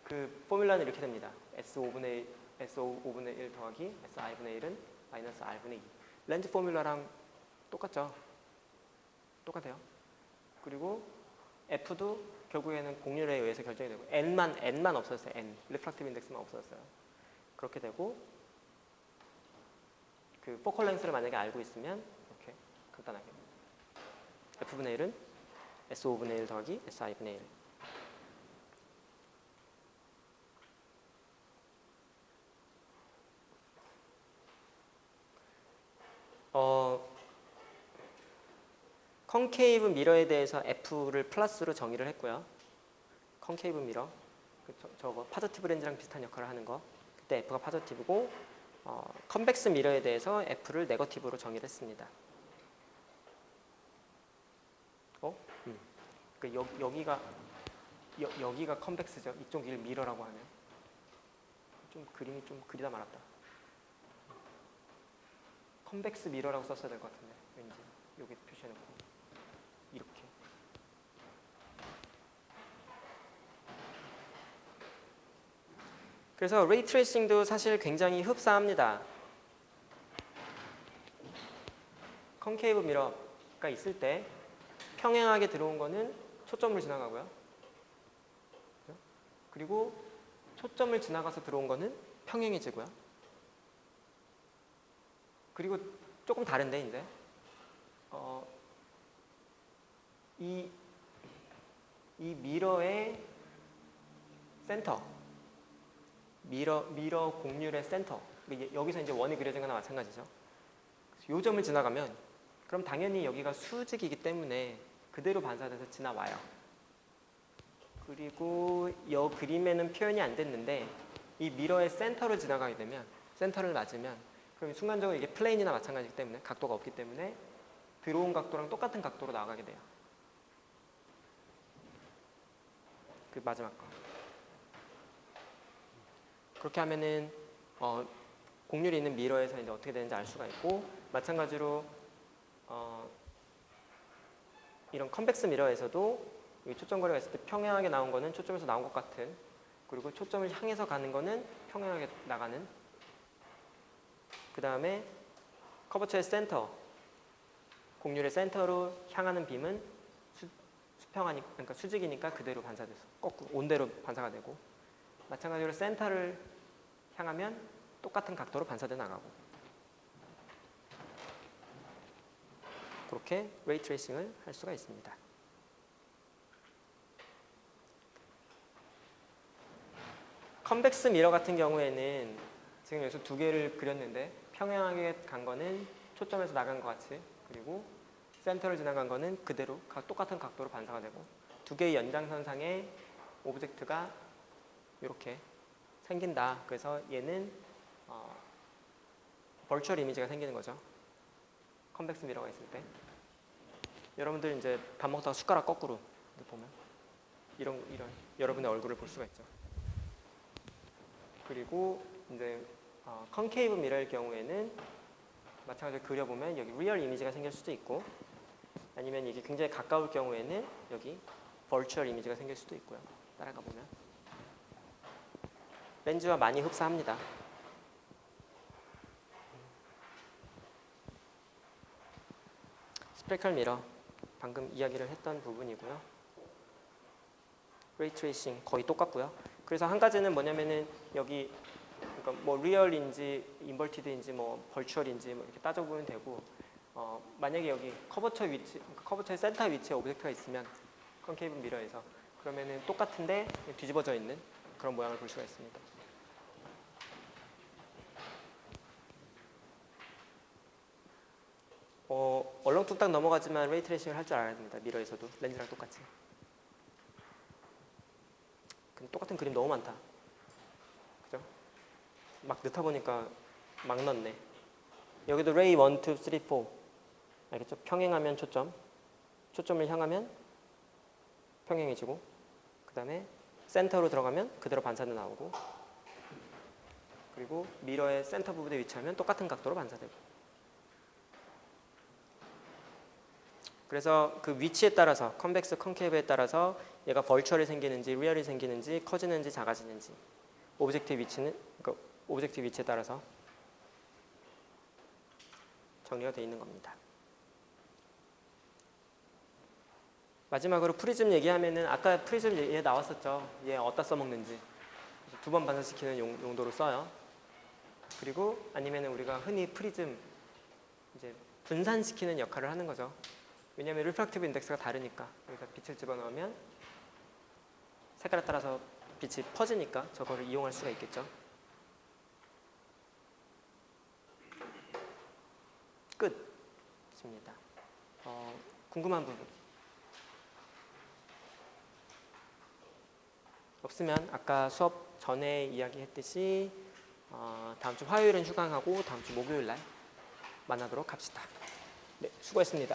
그 포뮬러는 이렇게 됩니다. S5분의 1 더하기 SI분의 1은 마이너스 R분의 2. 렌즈 포뮬러랑 똑같죠? 똑같아요. 그리고 F도 결국에는 곡률에 의해서 결정이 되고 N만 없어졌어요. N. 리프락티브 인덱스만 없어졌어요. 그렇게 되고 그 포컬 렌스를 만약에 알고 있으면 이렇게 간단하게 F분의 1은 S5분의 1 더하기 SI분의 1. 컨케이브 미러에 대해서 F를 플러스로 정의를 했고요. 컨케이브 미러, 저거 파저티브 렌즈랑 비슷한 역할을 하는 거. 그때 F가 파저티브고, 컨벡스 미러에 대해서 F를 네거티브로 정의를 했습니다. 여기가 컨벡스죠. 이쪽 길 미러라고 하면. 좀 그림이 좀 그리다 말았다. 컨벡스 미러라고 썼어야 될 것 같은데 왠지 여기 표시해놓고 이렇게. 그래서 레이 트레이싱도 사실 굉장히 흡사합니다. 컨케이브 미러가 있을 때 평행하게 들어온 거는 초점을 지나가고요. 그리고 초점을 지나가서 들어온 거는 평행해지고요. 그리고 조금 다른데 이제 이 미러의 센터, 미러 곡률의 센터, 여기서 이제 원이 그려진 거나 마찬가지죠. 요 점을 지나가면 그럼 당연히 여기가 수직이기 때문에 그대로 반사돼서 지나와요. 그리고 이 그림에는 표현이 안 됐는데 이 미러의 센터를 지나가게 되면, 센터를 맞으면 그럼 순간적으로 이게 플레인이나 마찬가지이기 때문에 각도가 없기 때문에 들어온 각도랑 똑같은 각도로 나가게 돼요. 그 마지막 거. 그렇게 하면은 곡률이 있는 미러에서 이제 어떻게 되는지 알 수가 있고, 마찬가지로 이런 컨벡스 미러에서도 이 초점거리가 있을 때 평행하게 나온 거는 초점에서 나온 것 같은, 그리고 초점을 향해서 가는 거는 평행하게 나가는, 그 다음에 커버처의 센터, 곡률의 센터로 향하는 빔은 수평하니까, 그러니까 수직이니까 그대로 반사돼서 거꾸로 온대로 반사가 되고, 마찬가지로 센터를 향하면 똑같은 각도로 반사돼 나가고, 그렇게 레이 트레이싱을 할 수가 있습니다. 컨벡스 미러 같은 경우에는 지금 여기서 두 개를 그렸는데 평행하게 간 거는 초점에서 나간 것 같이, 그리고 센터를 지나간 거는 그대로 똑같은 각도로 반사가 되고, 두 개의 연장선상에 오브젝트가 이렇게 생긴다. 그래서 얘는 버추얼 이미지가 생기는 거죠. 컨벡스 미러가 있을 때. 여러분들 이제 밥 먹다가 숟가락 거꾸로 보면 이런 여러분의 얼굴을 볼 수가 있죠. 그리고 이제 컨케이브 미러일 경우에는 마찬가지로 그려보면 여기 리얼 이미지가 생길 수도 있고, 아니면 이게 굉장히 가까울 경우에는 여기 버추얼 이미지가 생길 수도 있고요. 따라가 보면 렌즈와 많이 흡사합니다. 스페클 미러, 방금 이야기를 했던 부분이고요. 레이 트레이싱 거의 똑같고요. 그래서 한 가지는 뭐냐면은 여기 그러니까 뭐 리얼인지 인버티드인지 뭐 버추얼인지 뭐 이렇게 따져보면 되고, 만약에 여기 커버처 위치, 그러니까 커버처의 센터 위치에 오브젝트가 있으면 컨케이브 미러에서, 그러면은 똑같은데 뒤집어져 있는 그런 모양을 볼 수가 있습니다. 얼렁뚱땅 넘어가지만 레이 트레이싱을 할 줄 알아야 됩니다. 미러에서도 렌즈랑 똑같이. 근데 똑같은 그림 너무 많다. 그죠? 막 넣다 보니까 막 넣네. 여기도 레이 1, 2, 3, 4. 알겠죠? 평행하면 초점을 향하면 평행해지고, 그 다음에 센터로 들어가면 그대로 반사도 나오고, 그리고 미러의 센터 부분에 위치하면 똑같은 각도로 반사되고. 그래서 그 위치에 따라서, 컨벡스, 컨케이브에 따라서 얘가 벌추얼이 생기는지 리얼이 생기는지 커지는지 작아지는지, 오브젝트 위치는, 그러니까 오브젝트 위치에 따라서 정리가 되어 있는 겁니다. 마지막으로 프리즘 얘기하면은 아까 프리즘 얘 나왔었죠. 얘 어디다 써먹는지. 두 번 반사시키는 용도로 써요. 그리고 아니면은 우리가 흔히 프리즘 이제 분산시키는 역할을 하는 거죠. 왜냐하면 리프랙티브 인덱스가 다르니까. 여기다 빛을 집어넣으면 색깔에 따라서 빛이 퍼지니까 저거를 이용할 수가 있겠죠. 끝입니다. 궁금한 부분 없으면 아까 수업 전에 이야기했듯이 다음 주 화요일은 휴강하고 다음 주 목요일 날 만나도록 합시다. 네, 수고했습니다.